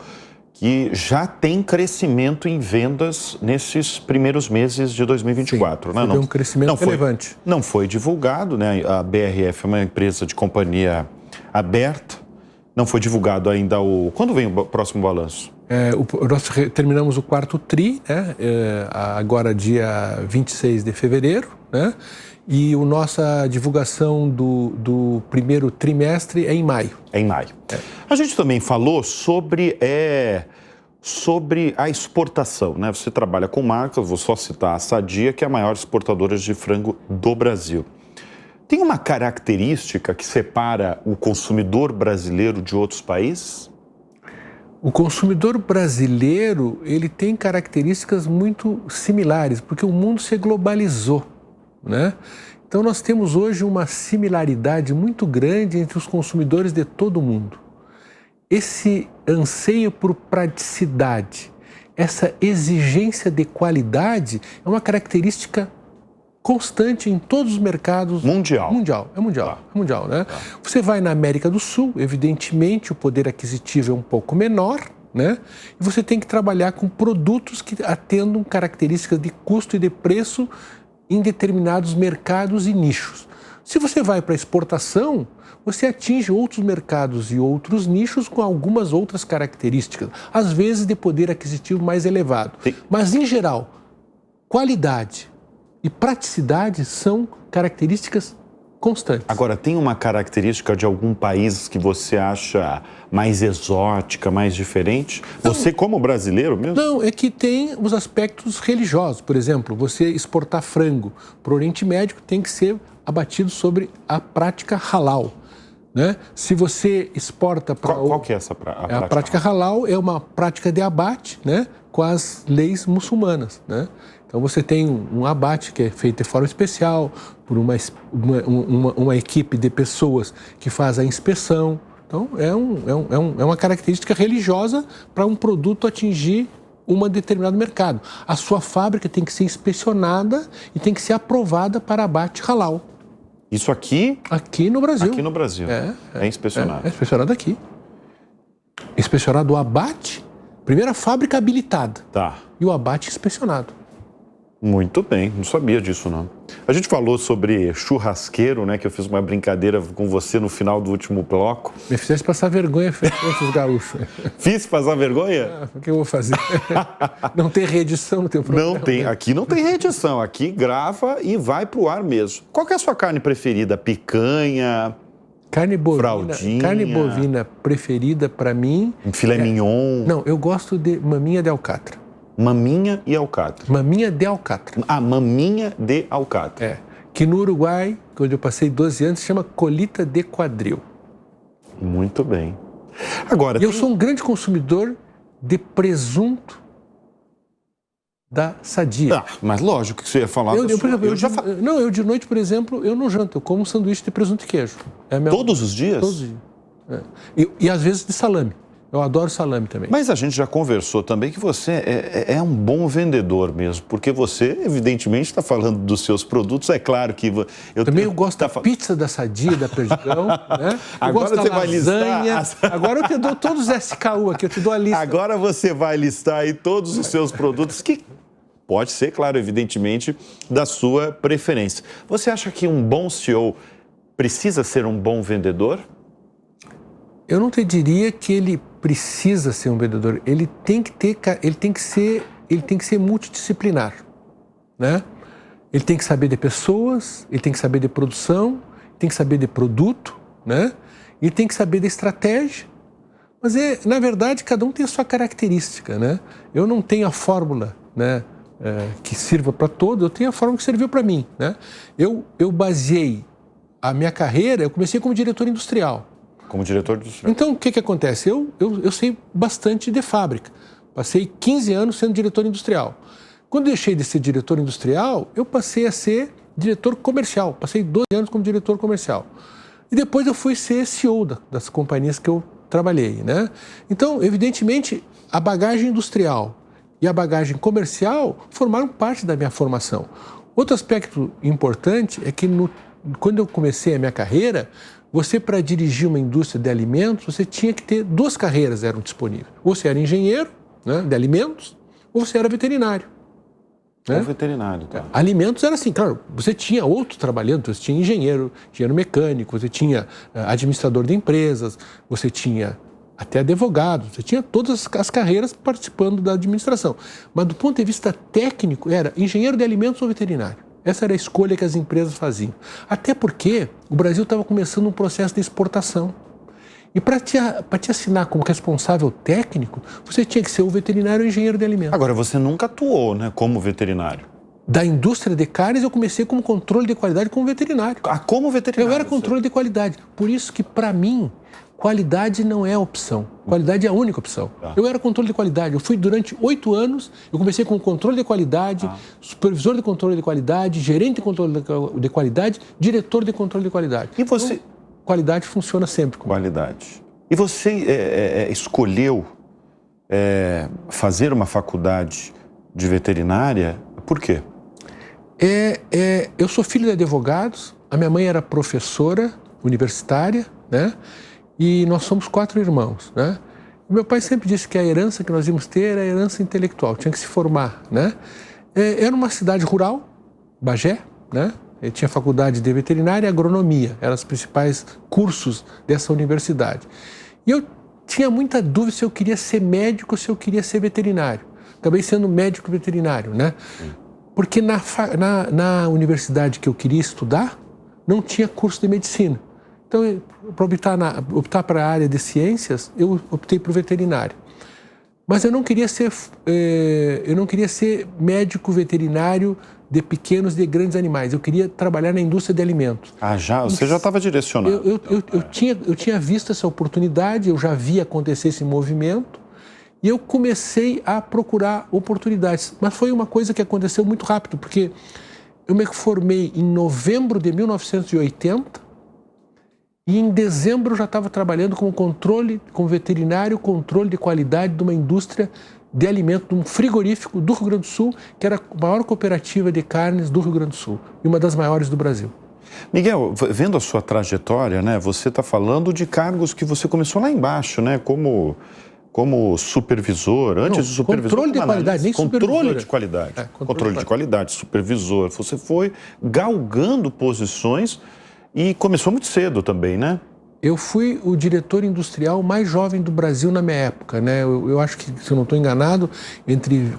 A: que já tem crescimento em vendas nesses primeiros meses de 2024.
B: Sim,
A: né?
B: Um crescimento relevante.
A: Não foi divulgado, né? A BRF é uma empresa de companhia aberta. Não foi divulgado ainda o... Quando vem o próximo balanço?
B: Nós terminamos o quarto TRI, né? Agora dia 26 de fevereiro, né? E a nossa divulgação do primeiro trimestre é em maio.
A: É em maio. A gente também falou sobre a exportação, né? Você trabalha com marcas, vou só citar a Sadia, que é a maior exportadora de frango do Brasil. Tem uma característica que separa o consumidor brasileiro de outros países?
B: O consumidor brasileiro, ele tem características muito similares, porque o mundo se globalizou, né? Então nós temos hoje uma similaridade muito grande entre os consumidores de todo o mundo. Esse anseio por praticidade, essa exigência de qualidade é uma característica constante em todos os mercados.
A: Mundial,
B: né? Você vai na América do Sul, evidentemente o poder aquisitivo é um pouco menor, né? E você tem que trabalhar com produtos que atendam características de custo e de preço em determinados mercados e nichos. Se você vai para exportação, você atinge outros mercados e outros nichos com algumas outras características, às vezes de poder aquisitivo mais elevado. Sim. Mas, em geral, qualidade e praticidade são características constantes.
A: Agora, tem uma característica de algum país que você acha mais exótica, mais diferente? Não, você como brasileiro mesmo?
B: Não, é que tem os aspectos religiosos. Por exemplo, você exportar frango para o Oriente Médio tem que ser abatido sobre a prática halal, né? Se você exporta para...
A: Qual que é essa prática?
B: A prática halal é uma prática de abate, né, com as leis muçulmanas, né? Então você tem um abate que é feito de forma especial por uma equipe de pessoas que faz a inspeção. Então é uma característica religiosa para um produto atingir um determinado mercado. A sua fábrica tem que ser inspecionada e tem que ser aprovada para abate halal.
A: Isso aqui?
B: Aqui no Brasil.
A: Aqui no Brasil. É inspecionado.
B: É inspecionado aqui. Inspecionado o abate, primeiro a fábrica habilitada.
A: Tá.
B: E o abate inspecionado.
A: Muito bem, não sabia disso não. A gente falou sobre churrasqueiro, né, que eu fiz uma brincadeira com você no final do último bloco.
B: Me fizesse passar vergonha frente aos gaúchos.
A: Fiz passar vergonha?
B: O que eu vou fazer? Não tem reedição no teu programa?
A: Não tem, aqui não tem reedição, aqui grava e vai pro ar mesmo. Qual que é a sua carne preferida? Picanha?
B: Carne bovina,
A: fraldinha?
B: Carne bovina preferida para mim...
A: Filé mignon?
B: Não, eu gosto de maminha de alcatra.
A: Maminha e alcatra.
B: Maminha de alcatra.
A: Ah, maminha de alcatra.
B: Que no Uruguai, onde eu passei 12 anos, se chama colita de quadril.
A: Muito bem. Agora,
B: eu sou um grande consumidor de presunto da Sadia.
A: Ah, mas lógico que você ia falar...
B: Eu de noite, por exemplo, eu não janto. Eu como um sanduíche de presunto e queijo.
A: Todos os dias?
B: Todos os dias. E às vezes de salame. Eu adoro salame também.
A: Mas a gente já conversou também que você é um bom vendedor mesmo, porque você, evidentemente, está falando dos seus produtos. É claro que...
B: Eu gosto da pizza da Sadia, da Perdigão, né?
A: Agora você vai listar...
B: Agora eu te dou todos os SKU aqui, eu te dou a lista.
A: Agora você vai listar aí todos os seus produtos que... Pode ser, claro, evidentemente, da sua preferência. Você acha que um bom CEO precisa ser um bom vendedor?
B: Eu não te diria que ele precisa ser um vendedor. Ele tem que ser multidisciplinar, né? Ele tem que saber de pessoas, ele tem que saber de produção, tem que saber de produto, né? E tem que saber da estratégia. Mas, na verdade, cada um tem a sua característica, né? Eu não tenho a fórmula, né, que sirva para todos, eu tenho a fórmula que serviu para mim, né? Eu baseei a minha carreira, eu comecei como diretor industrial.
A: Como diretor industrial.
B: Então, o que acontece? Eu sei bastante de fábrica. Passei 15 anos sendo diretor industrial. Quando deixei de ser diretor industrial, eu passei a ser diretor comercial. Passei 12 anos como diretor comercial. E depois eu fui ser CEO das companhias que eu trabalhei, né? Então, evidentemente, a bagagem industrial e a bagagem comercial formaram parte da minha formação. Outro aspecto importante é que quando eu comecei a minha carreira, você, para dirigir uma indústria de alimentos, você tinha que ter 2 carreiras eram disponíveis. Ou você era engenheiro, né, de alimentos, ou você era veterinário.
A: Né? Ou veterinário, tá.
B: Alimentos era assim, claro, você tinha outro trabalhando, você tinha engenheiro mecânico, você tinha administrador de empresas, você tinha até advogado, você tinha todas as carreiras participando da administração. Mas do ponto de vista técnico, era engenheiro de alimentos ou veterinário. Essa era a escolha que as empresas faziam. Até porque o Brasil estava começando um processo de exportação. E para te assinar como responsável técnico, você tinha que ser o veterinário ou engenheiro de alimentos.
A: Agora, você nunca atuou, né, como veterinário?
B: Da indústria de carnes, eu comecei como controle de qualidade como veterinário.
A: Ah, como veterinário?
B: Eu era controle de qualidade. Por isso que, para mim, qualidade não é opção. Qualidade é a única opção. Tá. Eu era controle de qualidade. Eu fui durante 8 anos, eu comecei como controle de qualidade, supervisor de controle de qualidade, gerente de controle de qualidade, diretor de controle de qualidade.
A: E você...
B: Então, qualidade funciona sempre.
A: Qualidade. E você escolheu fazer uma faculdade de veterinária, por quê?
B: Eu sou filho de advogados, a minha mãe era professora universitária, né? E nós somos 4 irmãos, né? E meu pai sempre disse que a herança que nós íamos ter era a herança intelectual, tinha que se formar, né? Era uma cidade rural, Bagé, né? Tinha faculdade de veterinária e agronomia, eram os principais cursos dessa universidade. E eu tinha muita dúvida se eu queria ser médico ou se eu queria ser veterinário. Acabei sendo médico veterinário, né? Porque na universidade que eu queria estudar, não tinha curso de medicina. Então, para optar para a área de ciências, eu optei por veterinário. Mas eu não queria ser médico veterinário de pequenos, de grandes animais. Eu queria trabalhar na indústria de alimentos.
A: Ah, você já estava direcionado.
B: Eu tinha visto essa oportunidade, eu já vi acontecer esse movimento e eu comecei a procurar oportunidades. Mas foi uma coisa que aconteceu muito rápido, porque eu me formei em novembro de 1980 e em dezembro eu já estava trabalhando como veterinário, controle de qualidade de uma indústria de alimento, de um frigorífico do Rio Grande do Sul, que era a maior cooperativa de carnes do Rio Grande do Sul e uma das maiores do Brasil.
A: Miguel, vendo a sua trajetória, né, você está falando de cargos que você começou lá embaixo, né, como supervisor, antes de supervisor.
B: Controle de qualidade, nem supervisor.
A: Controle de qualidade. Controle de qualidade, supervisor. Você foi galgando posições e começou muito cedo também, né?
B: Eu fui o diretor industrial mais jovem do Brasil na minha época, né? Eu acho que, se eu não estou enganado,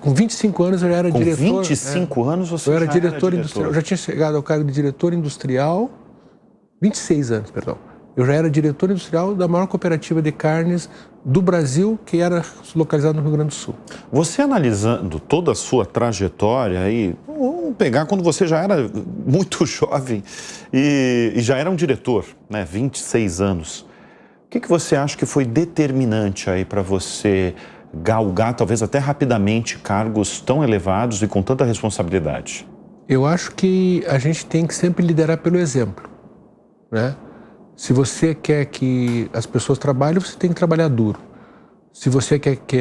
B: com 25 anos eu já era diretor...
A: Com 25 anos você
B: já era diretor industrial. Eu já tinha chegado ao cargo de diretor industrial, 26 anos, perdão. Eu já era diretor industrial da maior cooperativa de carnes do Brasil, que era localizada no Rio Grande do Sul.
A: Você analisando toda a sua trajetória aí, vamos pegar quando você já era muito jovem e já era um diretor, né, 26 anos. O que você acha que foi determinante aí para você galgar, talvez até rapidamente, cargos tão elevados e com tanta responsabilidade?
B: Eu acho que a gente tem que sempre liderar pelo exemplo, né? Se você quer que as pessoas trabalhem, você tem que trabalhar duro. Se você quer que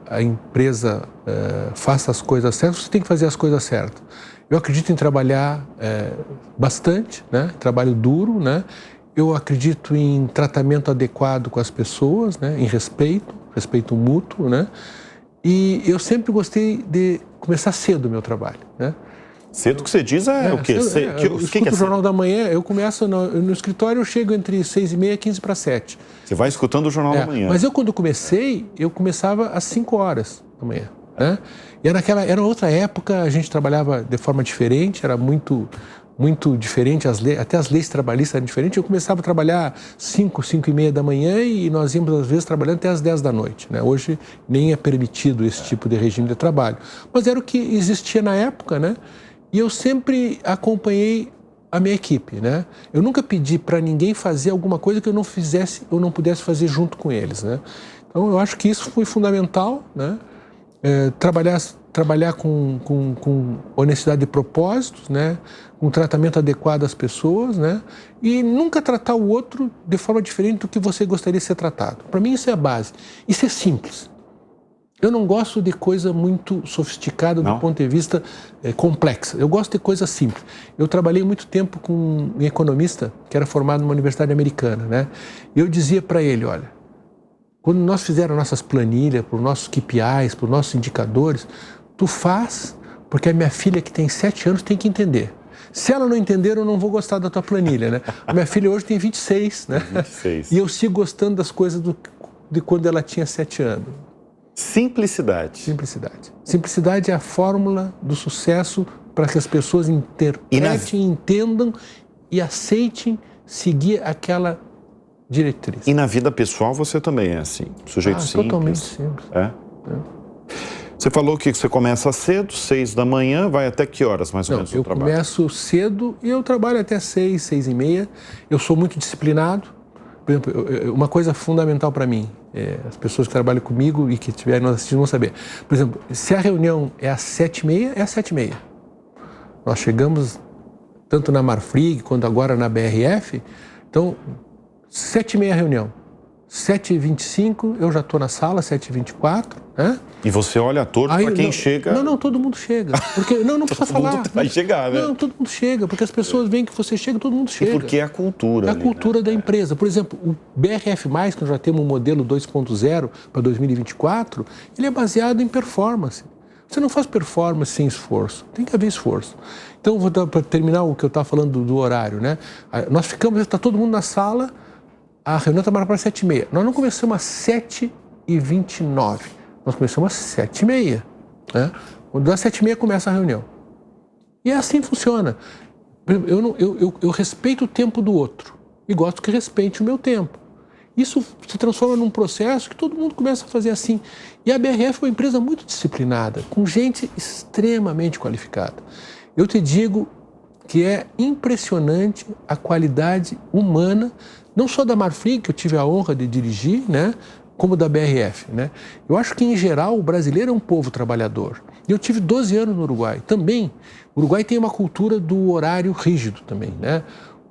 B: a empresa faça as coisas certas, você tem que fazer as coisas certas. Eu acredito em trabalhar bastante, né? Trabalho duro, né? Eu acredito em tratamento adequado com as pessoas, né? Em respeito mútuo, né? E eu sempre gostei de começar cedo o meu trabalho, né?
A: Cedo que você diz é o quê?
B: Eu escuto o Jornal da Manhã, eu começo no escritório, eu chego entre 6h30 e 15 para 7.
A: Você vai escutando o Jornal da Manhã.
B: Mas quando comecei, eu começava às 5 horas da manhã, né? E era outra época, a gente trabalhava de forma diferente, era muito muito diferente, até as leis trabalhistas eram diferentes. Eu começava a trabalhar 5h30 da manhã e nós íamos, às vezes, trabalhando até as 10 da noite. Né? Hoje nem é permitido esse tipo de regime de trabalho. Mas era o que existia na época, né? E eu sempre acompanhei a minha equipe, né? Eu nunca pedi para ninguém fazer alguma coisa que eu não fizesse ou não pudesse fazer junto com eles, né? Então, eu acho que isso foi fundamental, né? Trabalhar com honestidade de propósitos, né? Com tratamento adequado às pessoas, né? E nunca tratar o outro de forma diferente do que você gostaria de ser tratado. Para mim, isso é a base. Isso é simples. Eu não gosto de coisa muito sofisticada do ponto de vista complexa. Eu gosto de coisa simples. Eu trabalhei muito tempo com um economista que era formado numa universidade americana, né? E eu dizia para ele, olha, quando nós fizermos nossas planilhas, para os nossos KPIs, para os nossos indicadores, tu faz, porque a minha filha que tem 7 anos tem que entender. Se ela não entender, eu não vou gostar da tua planilha, né? A minha filha hoje tem 26, né? 26. E eu sigo gostando das coisas de quando ela tinha 7 anos.
A: Simplicidade.
B: Simplicidade. Simplicidade é a fórmula do sucesso para que as pessoas interpretem, entendam e aceitem seguir aquela diretriz.
A: E na vida pessoal você também é assim? Sujeito simples?
B: Totalmente simples.
A: Você falou que você começa cedo, 6 da manhã, vai até que horas mais ou menos o trabalho?
B: Eu começo cedo e eu trabalho até 6, 6h30. Eu sou muito disciplinado. Por exemplo, uma coisa fundamental para mim, as pessoas que trabalham comigo e que estiverem nos assistindo vão saber. Por exemplo, se a reunião é às 7h30, é às 7h30. Nós chegamos tanto na Marfrig quanto agora na BRF, então 7h30 a reunião. 7h25 eu já estou na sala, 7h24, né?
A: E você olha torto para quem chega...
B: Não, todo mundo chega. Porque, não precisa falar.
A: Todo mundo vai chegar, né?
B: Não, todo mundo chega, porque as pessoas veem que você chega, todo mundo chega.
A: E porque é a cultura.
B: É a cultura da empresa. Por exemplo, o BRF+, que nós já temos um modelo 2.0 para 2024, ele é baseado em performance. Você não faz performance sem esforço, tem que haver esforço. Então, vou dar para terminar o que eu estava falando do horário, né? Nós ficamos, está todo mundo na sala, a reunião está marcada para 7h30. Nós não começamos às 7h29, nós começamos às 7h30. Né? Das 7h30 começa a reunião. E é assim que funciona. Eu respeito o tempo do outro e gosto que respeite o meu tempo. Isso se transforma num processo que todo mundo começa a fazer assim. E a BRF é uma empresa muito disciplinada, com gente extremamente qualificada. Eu te digo que é impressionante a qualidade humana, não só da Marfrig, que eu tive a honra de dirigir, né, como da BRF. Né? Eu acho que, em geral, o brasileiro é um povo trabalhador. Eu tive 12 anos no Uruguai. Também, o Uruguai tem uma cultura do horário rígido também. Né?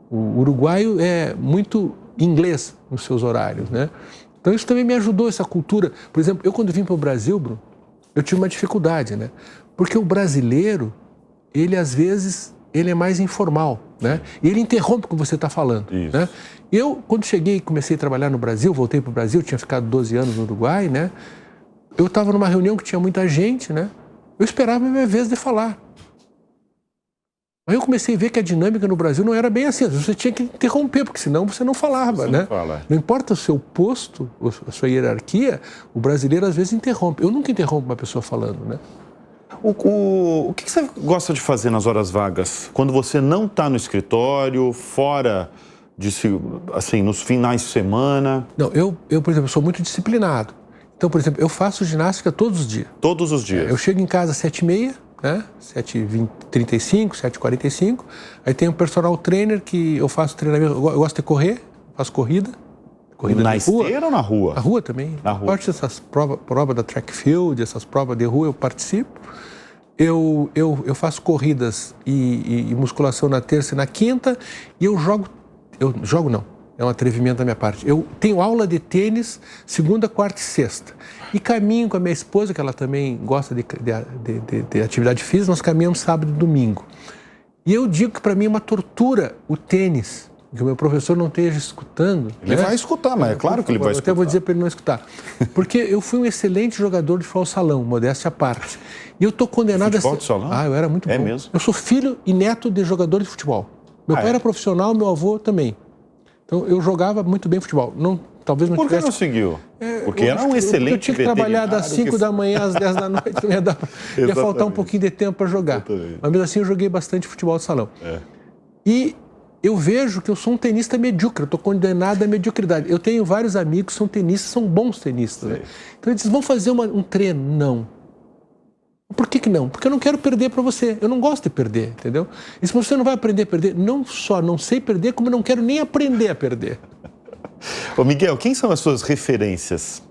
B: O uruguaio é muito inglês nos seus horários. Né? Então, isso também me ajudou, essa cultura. Por exemplo, eu quando vim para o Brasil, Bruno, eu tive uma dificuldade, né? Porque o brasileiro, ele às vezes... ele é mais informal, né? E ele interrompe o que você está falando, né? Eu, quando cheguei e comecei a trabalhar no Brasil, voltei para o Brasil, tinha ficado 12 anos no Uruguai, né? Eu estava numa reunião que tinha muita gente, né? Eu esperava a minha vez de falar. Aí eu comecei a ver que a dinâmica no Brasil não era bem assim. Você tinha que interromper, porque senão você não falava, né? Não importa o seu posto, a sua hierarquia, o brasileiro às vezes interrompe. Eu nunca interrompo uma pessoa falando, né?
A: O que você gosta de fazer nas horas vagas? Quando você não está no escritório, fora, assim, nos finais de semana?
B: Não, eu, por exemplo, sou muito disciplinado. Então, por exemplo, eu faço ginástica todos os dias. Todos os dias? Eu chego em casa às 7h30, né? 7h35, 7h45. Aí tem um personal trainer que eu faço treinamento. Eu gosto de correr, faço corrida. Corrida
A: na esteira ou na rua?
B: Na rua também. Na rua. Parte dessas provas da track field, essas provas de rua, eu participo. Eu faço corridas e musculação na terça e na quinta. E eu jogo não, é um atrevimento da minha parte. Eu tenho aula de tênis segunda, quarta e sexta. E caminho com a minha esposa, que ela também gosta de atividade física, nós caminhamos sábado e domingo. E eu digo que para mim é uma tortura o tênis. Que o meu professor não esteja escutando.
A: Ele vai escutar, mas é claro que ele vai escutar.
B: Eu até vou dizer para ele não escutar. Porque eu fui um excelente jogador de futebol salão, modéstia à parte. E eu estou condenado
A: futebol de salão?
B: Eu era muito bom.
A: É mesmo?
B: Eu sou filho e neto de jogador de futebol. Meu pai era profissional, meu avô também. Então eu jogava muito bem futebol. Talvez não
A: Por
B: tivesse...
A: que não seguiu? Porque era um excelente.
B: Eu tinha que trabalhar das 5 da manhã às 10 da noite. Ia faltar um pouquinho de tempo para jogar. Exatamente. Mas mesmo assim eu joguei bastante futebol de salão. E eu vejo que eu sou um tenista medíocre, eu estou condenado à mediocridade. Eu tenho vários amigos que são tenistas, são bons tenistas. Né? Então eles dizem, vão fazer um treino. Não. Por que não? Porque eu não quero perder para você. Eu não gosto de perder, entendeu? E se você não vai aprender a perder, não só não sei perder, como eu não quero nem aprender a perder.
A: Ô Miguel, quem são as suas referências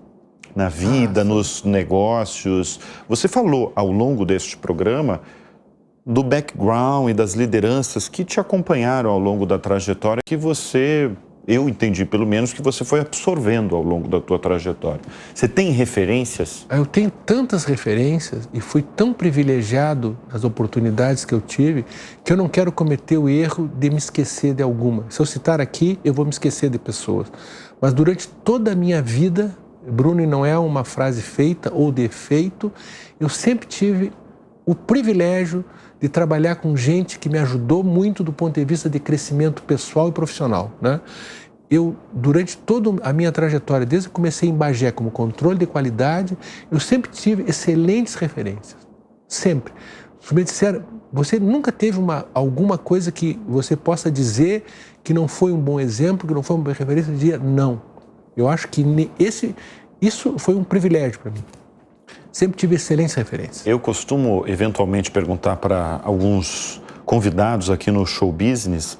A: na vida, nos negócios? Você falou ao longo deste programa do background e das lideranças que te acompanharam ao longo da trajetória, que você, eu entendi pelo menos, que você foi absorvendo ao longo da tua trajetória. Você tem referências?
B: Eu tenho tantas referências e fui tão privilegiado nas oportunidades que eu tive que eu não quero cometer o erro de me esquecer de alguma. Se eu citar aqui, eu vou me esquecer de pessoas. Mas durante toda a minha vida, Bruno, e não é uma frase feita ou de efeito, eu sempre tive o privilégio de trabalhar com gente que me ajudou muito do ponto de vista de crescimento pessoal e profissional, né? Eu, durante toda a minha trajetória, desde que comecei em Bagé como controle de qualidade, eu sempre tive excelentes referências. Sempre. Se me disseram, você nunca teve alguma coisa que você possa dizer que não foi um bom exemplo, que não foi uma boa referência? Eu dizia, não. Eu acho que isso foi um privilégio para mim. Sempre tive excelentes referências.
A: Eu costumo, eventualmente, perguntar para alguns convidados aqui no Show Business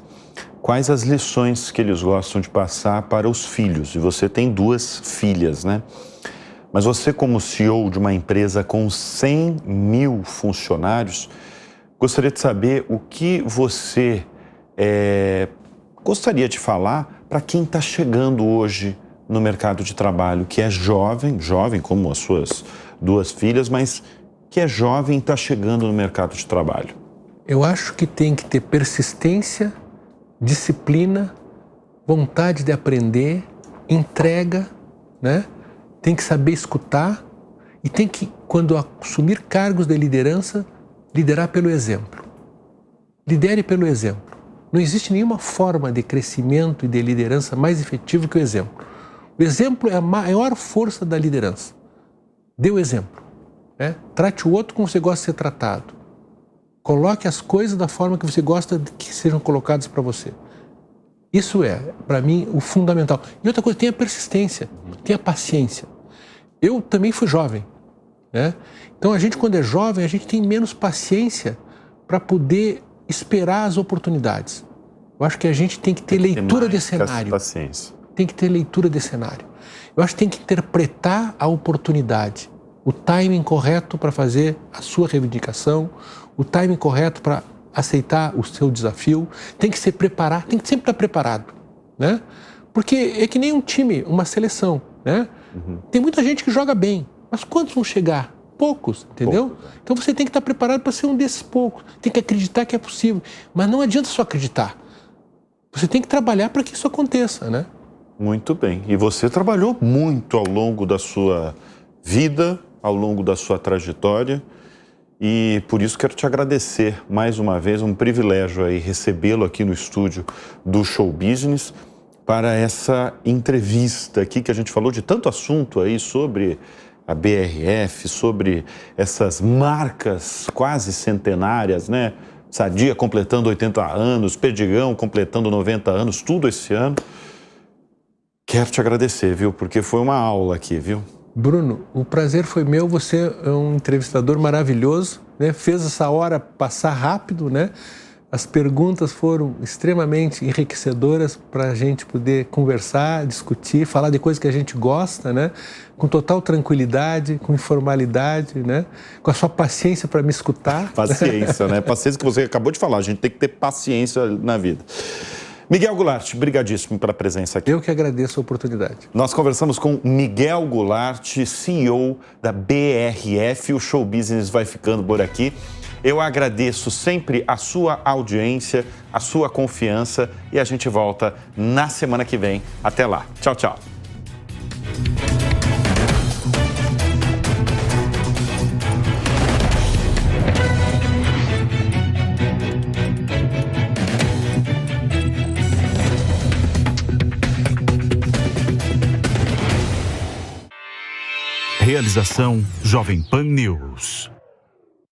A: quais as lições que eles gostam de passar para os filhos. E você tem 2 filhas, né? Mas você, como CEO de uma empresa com 100 mil funcionários, gostaria de saber o que você gostaria de falar para quem está chegando hoje no mercado de trabalho, que é jovem como as suas 2 filhas, mas que é jovem e está chegando no mercado de trabalho?
B: Eu acho que tem que ter persistência, disciplina, vontade de aprender, entrega, né? Tem que saber escutar e tem que, quando assumir cargos de liderança, liderar pelo exemplo. Lidere pelo exemplo. Não existe nenhuma forma de crescimento e de liderança mais efetiva que o exemplo. O exemplo é a maior força da liderança. Dê o exemplo. Né? Trate o outro como você gosta de ser tratado. Coloque as coisas da forma que você gosta de que sejam colocadas para você. Isso é, para mim, o fundamental. E outra coisa, tenha persistência, tenha paciência. Eu também fui jovem. Né? Então, a gente, quando é jovem, a gente tem menos paciência para poder esperar as oportunidades. Eu acho que a gente tem que ter leitura de cenário.
A: Paciência.
B: Tem que ter leitura de cenário. Eu acho que tem que interpretar a oportunidade, o timing correto para fazer a sua reivindicação, o timing correto para aceitar o seu desafio, tem que se preparar, tem que sempre estar preparado, né? Porque é que nem um time, uma seleção, né? Tem muita gente que joga bem, mas quantos vão chegar? Poucos, entendeu? Então você tem que estar preparado para ser um desses poucos, tem que acreditar que é possível, mas não adianta só acreditar. Você tem que trabalhar para que isso aconteça, né?
A: Muito bem. E você trabalhou muito ao longo da sua vida, ao longo da sua trajetória, e por isso quero te agradecer mais uma vez, um privilégio aí recebê-lo aqui no estúdio do Show Business para essa entrevista aqui que a gente falou de tanto assunto aí sobre a BRF, sobre essas marcas quase centenárias, né? Sadia completando 80 anos, Perdigão completando 90 anos, tudo esse ano. Quero te agradecer, viu? Porque foi uma aula aqui, viu?
B: Bruno, o prazer foi meu. Você é um entrevistador maravilhoso, né? Fez essa hora passar rápido, né? As perguntas foram extremamente enriquecedoras para a gente poder conversar, discutir, falar de coisas que a gente gosta, né? Com total tranquilidade, com informalidade, né? Com a sua paciência para me escutar.
A: Paciência, né? Paciência que você acabou de falar. A gente tem que ter paciência na vida. Miguel Gularte, brigadíssimo pela presença aqui.
B: Eu que agradeço a oportunidade.
A: Nós conversamos com Miguel Gularte, CEO da BRF. O Show Business vai ficando por aqui. Eu agradeço sempre a sua audiência, a sua confiança e a gente volta na semana que vem. Até lá. Tchau, tchau.
D: Realização Jovem Pan News.